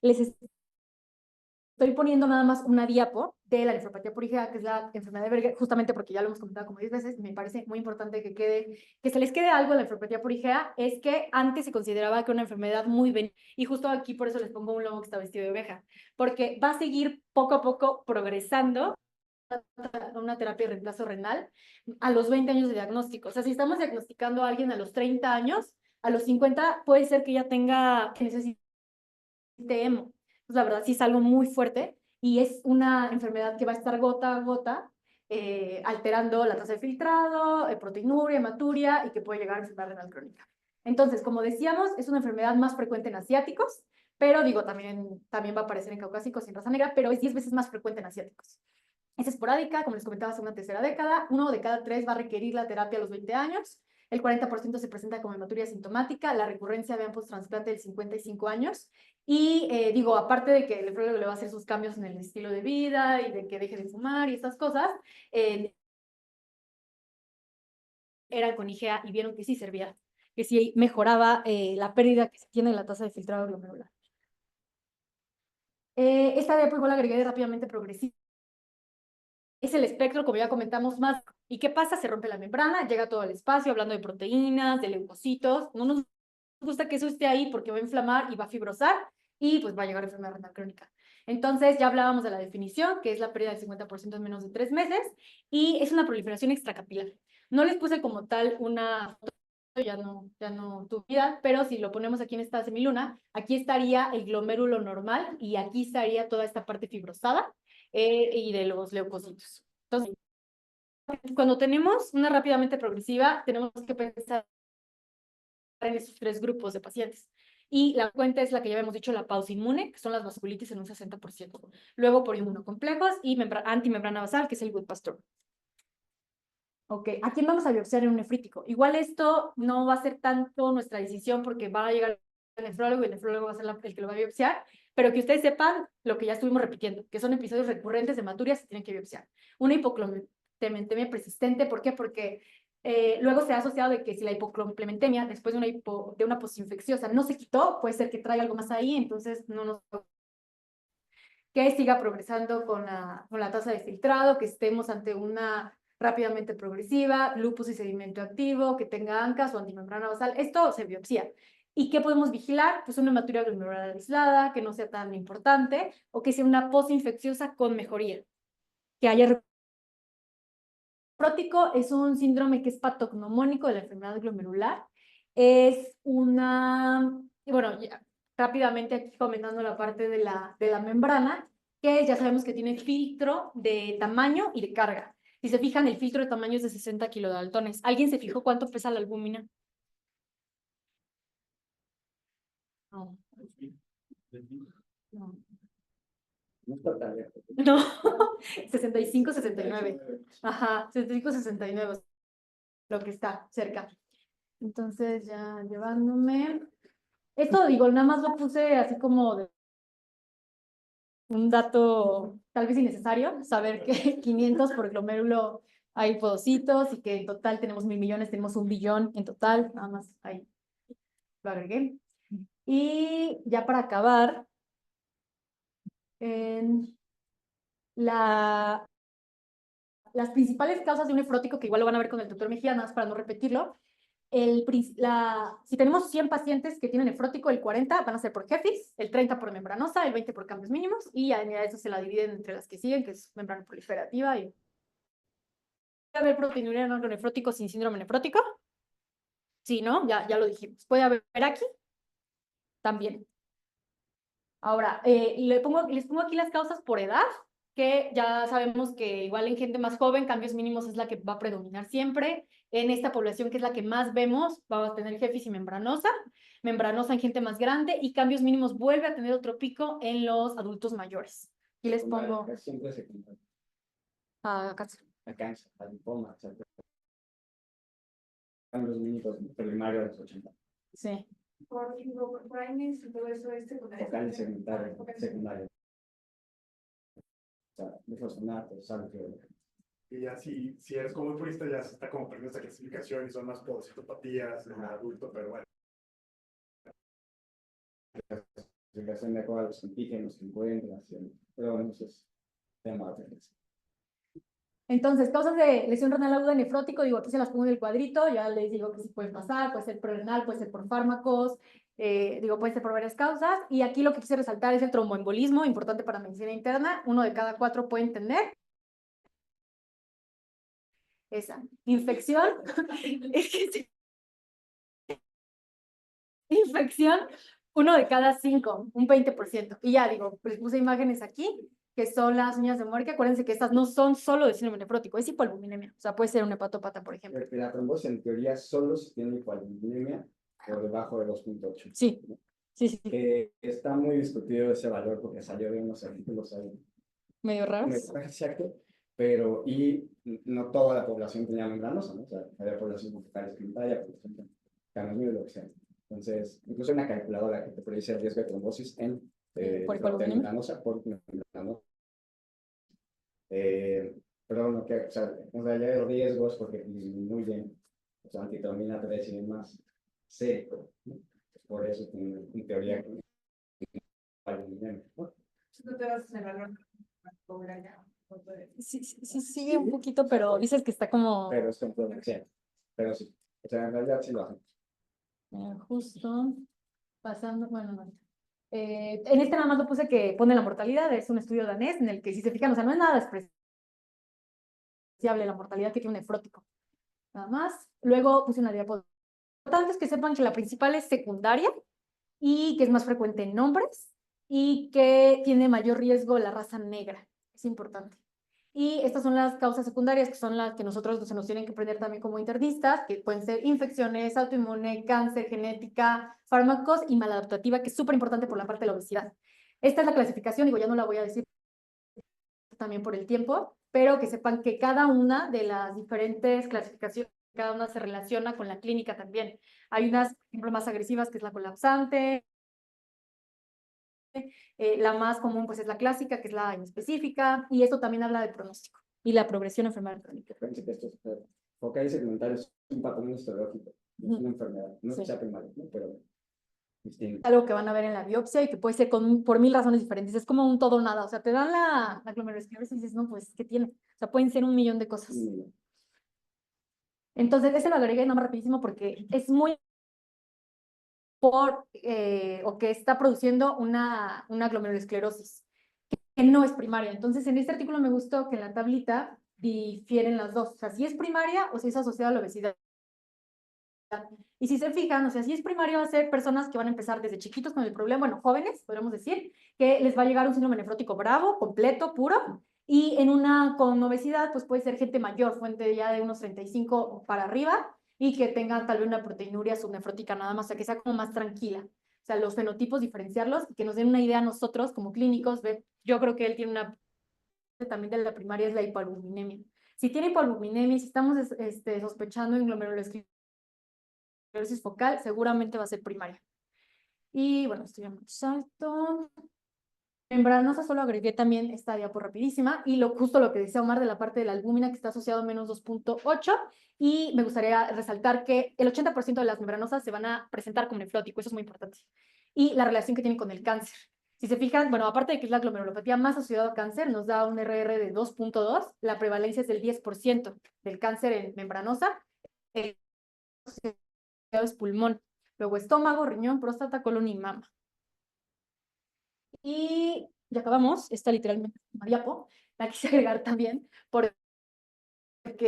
les estoy poniendo nada más una diapo de la nefropatía por IgA, que es la enfermedad de Berger, justamente porque ya lo hemos comentado como 10 veces, me parece muy importante que se les quede algo de la nefropatía por IgA, es que antes se consideraba que una enfermedad muy benigna, y justo aquí por eso les pongo un lobo que está vestido de oveja, porque va a seguir poco a poco progresando una terapia de reemplazo renal a los 20 años de diagnóstico. O sea, si estamos diagnosticando a alguien a los 30 años, a los 50 puede ser que ya que necesite hemo. Pues la verdad sí es algo muy fuerte y es una enfermedad que va a estar gota a gota alterando la tasa de filtrado, proteinuria, hematuria y que puede llegar a enfermedad renal crónica. Entonces, como decíamos, es una enfermedad más frecuente en asiáticos, pero digo, también va a aparecer en caucásicos y en raza negra, pero es 10 veces más frecuente en asiáticos. Es esporádica, como les comentaba, hace una tercera década. 1 de cada 3 va a requerir la terapia a los 20 años. El 40% se presenta como hematuria sintomática. La recurrencia, vean, post-trasplante del 55 años. Y digo, aparte de que el nefrólogo le va a hacer sus cambios en el estilo de vida y de que deje de fumar y estas cosas, eran con IgA y vieron que sí servía, que sí mejoraba la pérdida que se tiene en la tasa de filtrado glomerular. Esta de igual la agregué rápidamente progresiva. Es el espectro, como ya comentamos, más. ¿Y qué pasa? Se rompe la membrana, llega todo el espacio, hablando de proteínas, de leucocitos. No nos gusta que eso esté ahí porque va a inflamar y va a fibrosar y pues va a llegar a enfermedad renal crónica. Entonces ya hablábamos de la definición, que es la pérdida del 50% en menos de 3 meses, y es una proliferación extracapilar. No les puse como tal una foto, ya no tu vida, pero si lo ponemos aquí en esta semiluna, aquí estaría el glomérulo normal y aquí estaría toda esta parte fibrosada y de los leucocitos. Entonces, cuando tenemos una rápidamente progresiva, tenemos que pensar en esos 3 grupos de pacientes. Y la cuenta es la que ya habíamos dicho, la pausa inmune, que son las vasculitis en un 60%. Luego por inmunocomplejos y antimembrana basal, que es el Goodpasture. Ok, ¿a quién vamos a biopsiar en un nefrítico? Igual esto no va a ser tanto nuestra decisión porque va a llegar el nefrólogo y el nefrólogo va a ser el que lo va a biopsiar, pero que ustedes sepan lo que ya estuvimos repitiendo, que son episodios recurrentes de hematuria, se tienen que biopsiar. Una hipoclomentemia persistente, ¿por qué? Porque luego se ha asociado de que si la hipocomplementemia después de una posinfecciosa no se quitó, puede ser que traiga algo más ahí, entonces no nos... Que siga progresando con la tasa de filtrado, que estemos ante una rápidamente progresiva, lupus y sedimento activo, que tenga ANCAS o antimembrana basal. Esto se biopsia. ¿Y qué podemos vigilar? Pues una hematuria glomerular aislada, que no sea tan importante, o que sea una posinfecciosa con mejoría. Que haya nefrótico es un síndrome que es patognomónico de la enfermedad glomerular. Es una, y bueno, ya, rápidamente aquí comentando la parte de la membrana, que ya sabemos que tiene filtro de tamaño y de carga. Si se fijan, el filtro de tamaño es de 60 kilodaltones. ¿Alguien se fijó cuánto pesa la albúmina? No. No. No está tan lejos. No, 65, 69. Ajá, 65, 69, lo que está cerca. Entonces ya llevándome. Esto digo, nada más lo puse así como de un dato tal vez innecesario, saber que 500 por glomérulo hay podocitos y que en total tenemos 1.000 millones, tenemos 1 billón en total, nada más ahí lo agregué. Y ya para acabar, en las principales causas de un nefrótico, que igual lo van a ver con el doctor Mejía, nada más para no repetirlo, si tenemos 100 pacientes que tienen nefrótico, el 40 van a ser por Jeffis, el 30 por membranosa, el 20 por cambios mínimos, y a eso se la dividen entre las que siguen, que es membrana proliferativa. Y... ¿Puede haber proteinuria en órgano nefrótico sin síndrome nefrótico? Sí, ¿no? Ya lo dijimos. ¿Puede haber aquí? También. Ahora, les pongo aquí las causas por edad, que ya sabemos que igual en gente más joven, cambios mínimos es la que va a predominar siempre. En esta población, que es la que más vemos, vamos a tener Jeffis y membranosa en gente más grande, y cambios mínimos vuelve a tener otro pico en los adultos mayores. Aquí les pongo Siempre se compara a cáncer. a cáncer, a linfoma, etc. Los mínimos primarios de los 80. Sí. Por primes y todo eso es secundario. Focal y secundario. O sea, linfosomatos, algo que... Y ya si eres como un purista, ya se está como perdiendo esta clasificación y son más podocitopatías en el adulto, pero bueno. Clasificación de acuerdo a los antígenos que encuentras, pero bueno, eso es tema de atención. Entonces, causas de lesión renal aguda nefrótico, digo, aquí se las pongo en el cuadrito, ya les digo que sí pueden pasar, puede ser prrenal, puede ser por fármacos, digo, puede ser por varias causas, y aquí lo que quise resaltar es el tromboembolismo, importante para medicina interna, 1 de cada 4 pueden tener. Esa. Infección. Infección, 1 de cada 5, un 20%. Y ya digo, pues puse imágenes aquí, que son las uñas de Morque. Acuérdense que estas no son solo de síndrome nefrótico, es hipoalbuminemia. O sea, puede ser un hepatopata, por ejemplo. La trombosis en teoría solo se tiene hipoalbuminemia por debajo de 2.8. Sí, sí. Está muy discutido ese valor porque salió de unos artículos ahí. Medio raros. Exacto, pero y no toda la población tenía membranosa, ¿no? O sea, había población con focales pantalla, por ejemplo, canal lo que sea. Entonces, incluso hay una calculadora que te predice el riesgo de trombosis en membranosa por membranosa. Pero no que, o sea, hay riesgos porque disminuyen, o sea, antitromina 3 y demás, seco, ¿no? Por eso, en teoría, ¿no? No te vas a cerrar Sí, sigue un poquito, pero dices que está como... Pero es controversial. Pero sí, o sea, en realidad sí lo hacen. Justo pasando, bueno, no. En este nada más lo puse que pone la mortalidad, es un estudio danés en el que si se fijan, o sea, no es nada despreciable la mortalidad que tiene un nefrótico. Nada más. Luego puse una diapositiva. Lo importante es que sepan que la principal es secundaria y que es más frecuente en hombres y que tiene mayor riesgo la raza negra. Es importante. Y estas son las causas secundarias, que son las que nosotros se nos tienen que aprender también como internistas, que pueden ser infecciones, autoinmune, cáncer, genética, fármacos y maladaptativa, que es súper importante por la parte de la obesidad. Esta es la clasificación, digo, ya no la voy a decir también por el tiempo, pero que sepan que cada una de las diferentes clasificaciones, cada una se relaciona con la clínica también. Hay unas, por ejemplo, más agresivas, que es la colapsante. La más común, pues, es la clásica, que es la inespecífica, y esto también habla de pronóstico y la progresión enfermedad crónica. Fíjense que esto es focal segmentario es un patrón histológico, no es una enfermedad, no es que sea primaria, ¿no? Pero distinto. Algo que van a ver en la biopsia y que puede ser por 1000 razones diferentes. Es como un todo o nada. O sea, te dan la glomerulosclerosis y dices, no, pues, ¿qué tiene? O sea, pueden ser 1.000.000 de cosas. Entonces, ese lo agregué nomás rapidísimo porque es muy o que está produciendo una glomerulosclerosis que no es primaria. Entonces, en este artículo me gustó que en la tablita difieren las dos. O sea, si es primaria o si es asociada a la obesidad. Y si se fijan, o sea, si es primaria va a ser personas que van a empezar desde chiquitos con el problema, bueno, jóvenes, podríamos decir, que les va a llegar un síndrome nefrótico bravo, completo, puro, y en una con obesidad, pues puede ser gente mayor, fuente ya de unos 35 para arriba, y que tenga tal vez una proteinuria subnefrótica nada más, o sea, que sea como más tranquila. O sea, los fenotipos, diferenciarlos, y que nos den una idea a nosotros como clínicos, yo creo que él tiene una, también de la primaria es la hipoalbuminemia. Si tiene hipoalbuminemia, si estamos sospechando en glomerulosclerosis focal, seguramente va a ser primaria. Y bueno, estoy ya muy salto. Membranosa solo agregué también esta diapo rapidísima y justo lo que decía Omar de la parte de la albúmina que está asociado a menos 2.8 y me gustaría resaltar que el 80% de las membranosas se van a presentar como nefrótico, eso es muy importante. Y la relación que tiene con el cáncer. Si se fijan, bueno, aparte de que es la glomerulopatía más asociada al cáncer, nos da un RR de 2.2, la prevalencia es del 10% del cáncer en membranosa, es pulmón, luego estómago, riñón, próstata, colon y mama. Y ya acabamos, esta literalmente es una diapo, la quise agregar también, porque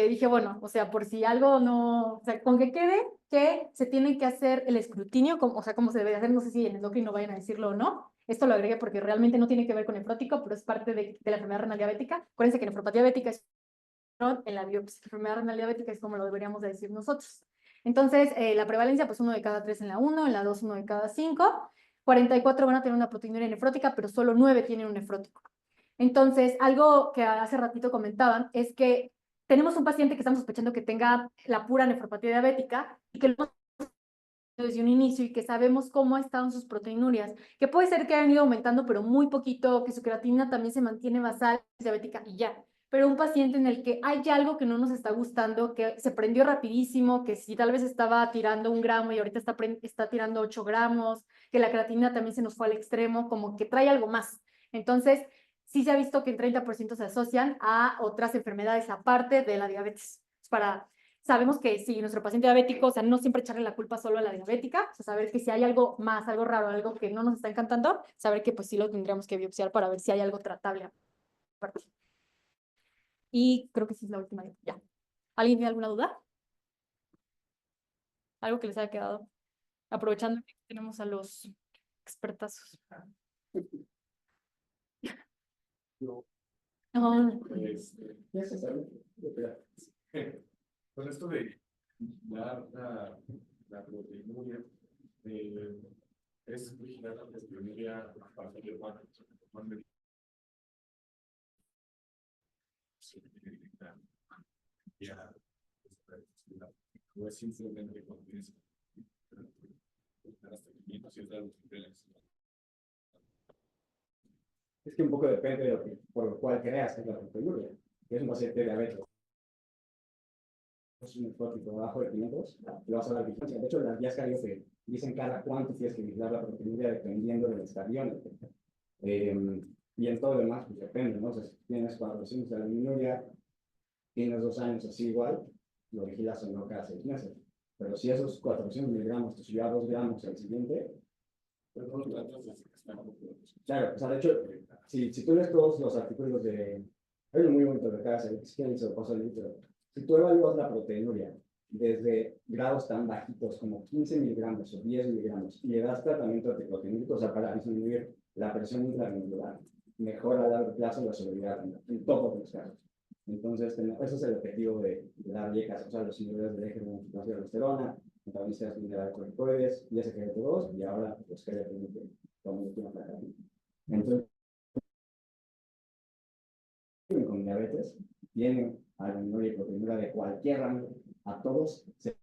dije, bueno, o sea, por si algo no, o sea, con que quede que se tiene que hacer el escrutinio, o sea, cómo se debe hacer, no sé si en endocrino vayan a decirlo o no, esto lo agregué porque realmente no tiene que ver con nefrótico, pero es parte de la enfermedad renal diabética. Acuérdense que nefropatía diabética es en la biopsia, enfermedad renal diabética es como lo deberíamos de decir nosotros. Entonces, la prevalencia, pues 1 de cada 3 en la 1, en la 2, 1 de cada 5. 44 van a tener una proteinuria nefrótica, pero solo 9 tienen un nefrótico. Entonces, algo que hace ratito comentaban es que tenemos un paciente que estamos sospechando que tenga la pura nefropatía diabética y que lo hemos desde un inicio y que sabemos cómo están sus proteinurias, que puede ser que hayan ido aumentando, pero muy poquito, que su creatinina también se mantiene basal, diabética y ya. Pero un paciente en el que hay algo que no nos está gustando, que se prendió rapidísimo, que si tal vez estaba tirando 1 gramo y ahorita está tirando 8 gramos, que la creatinina también se nos fue al extremo, como que trae algo más. Entonces, sí se ha visto que en 30% se asocian a otras enfermedades aparte de la diabetes. Sabemos que si nuestro paciente diabético, o sea, no siempre echarle la culpa solo a la diabética, o sea, saber que si hay algo más, algo raro, algo que no nos está encantando, saber que pues sí lo tendríamos que biopsiar para ver si hay algo tratable aparte. Y creo que sí es la última. Ya. ¿Alguien tiene alguna duda? ¿Algo que les haya quedado? Aprovechando que tenemos a los expertazos. No, No. Ya se sabe. Con esto de dar la proteinuria, es vigilar la proteinuria a partir de cuándo. No es simplemente cuando tienes hasta 500 y otras Es que un poco depende de por lo cual creas que es la proteinuria. Si es un paciente diabético, es un nefrótico bajo de 500, lo vas a dar vigilancia. De hecho, las guías Cario te dicen cada cuánto tienes que vigilar la proteinuria dependiendo del estadio. Y en todo lo demás, pues depende, ¿no? O sea, si tienes 400 de albuminuria, tienes 2 años así igual, lo vigilas o no cada 6 meses. Pero si esos 400 miligramos te subió a 2 gramos al siguiente, Pero no tratas de que están claro, o sea, de hecho, si tú lees todos los artículos de... Hay uno muy bonito de cada serie, es que se lo paso al libro. Si tú evalúas la proteinuria desde grados tan bajitos como 15 miligramos o 10 miligramos y le das tratamiento antiproteinúrico, o sea, para disminuir la presión intraventricular, mejora a largo plazo la solubilidad en todos los casos. Entonces, ese es el objetivo de dar IECAS, o sea, los inhibidores del eje de aldosterona, antagonistas de corticoides, y SGLT2, y ahora los que todo el mundo tiene para acá. Entonces, con diabetes, tienen albuminuria y proteinuria de cualquier rango, a todos se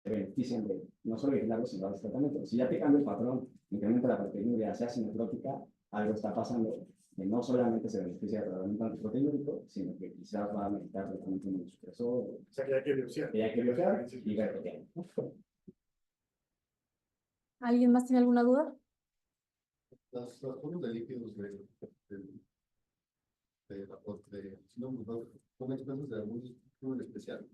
benefician de no solo vigilarlos, sino darles tratamiento. Si ya te cambia el patrón, incrementa la proteinuria, sea sinotrópica, algo está pasando, que no solamente se beneficia del tratamiento antiproteinúrico, sino que quizás va a necesitar tratamiento inmunosupresor, O sea, que hay que biopsiar. que hay que biopsiar y ver qué tiene. ¿Alguien más tiene alguna duda? Las formas de lípidos son expresos de algún líquido en especial.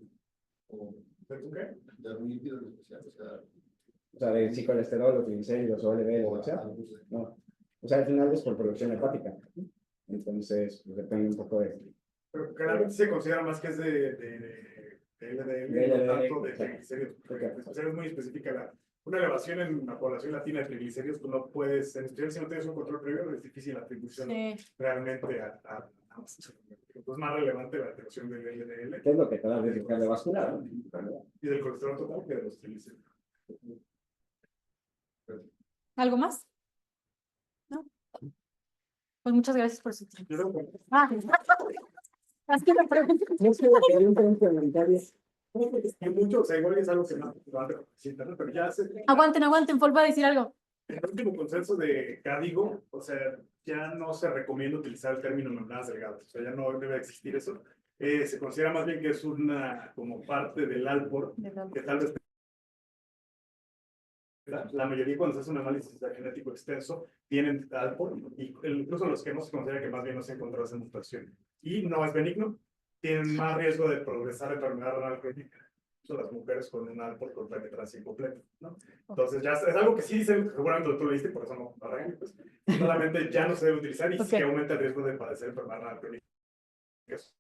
O ¿De tú qué? de algún líquido en especial. O sea, de si colesterol, o triglicéridos, o LDL, o lo que sea. No. O sea, al final es por producción hepática. Entonces, pues, depende un poco de... Pero claramente se considera más que es de LDL, De no LDL, tanto de exacto. triglicéridos. Porque la especial es muy específica. Una elevación en la población latina de triglicéridos, tú no puedes, en especial si no tienes un control previo, es difícil la atribución realmente a es más relevante la atribución del LDL ¿Qué es lo que te da de cardiovascular? ¿No? y del colesterol total que de los triglicéridos. ¿Algo más? ¿No? Pues muchas gracias por su tiempo. Yo creo que Es que me pregunto. hay mucho, o sea, igual es algo que no va a representar, ¿no? Pero ya Aguanten, Paul va a decir algo. el último consenso de Cádigo, o sea, ya no se recomienda utilizar el término membranas delgadas, o sea, ya no debe existir eso. Se considera más bien que es una como parte del Alpor, que tal vez la mayoría cuando se hace un análisis genético extenso tienen Alpor, y incluso los que no se considera que más bien no se encontró esa mutación. Y no es benigno, tienen más riesgo de progresar enfermedad renal crónica. Las mujeres con un Alpor con penetración completa, ¿no? Entonces ya es algo que sí dice, seguramente tú leíste, por eso no arreglo, pues. Solamente ya no se debe utilizar y sí que aumenta el riesgo de padecer enfermedad renal crónica. Es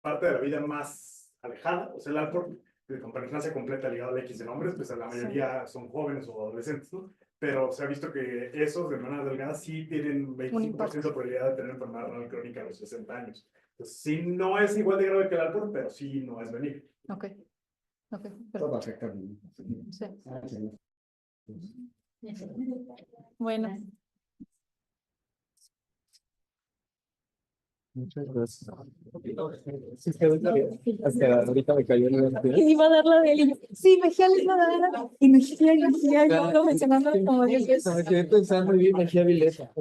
parte de la vida más alejada, o sea, el Alpor con penetrancia completa ligado al X en hombres, pues la mayoría son jóvenes o adolescentes, ¿no? Pero se ha visto que esos de membranas delgadas sí tienen 25% de probabilidad de tener enfermedad renal crónica a los 60 años. Pues sí, no es igual de grave que el Alpor, pero sí no es benigno. Ok. Todo afecta. Sí. Ah, sí. Bueno. Muchas gracias. Hasta ahorita me cayó el Iba a dar la de él. Sí, Mejía le iba a dar. Y Mejía, yo lo mencionando como 10 veces. Me quedé pensando y vi Mejía Vilesa.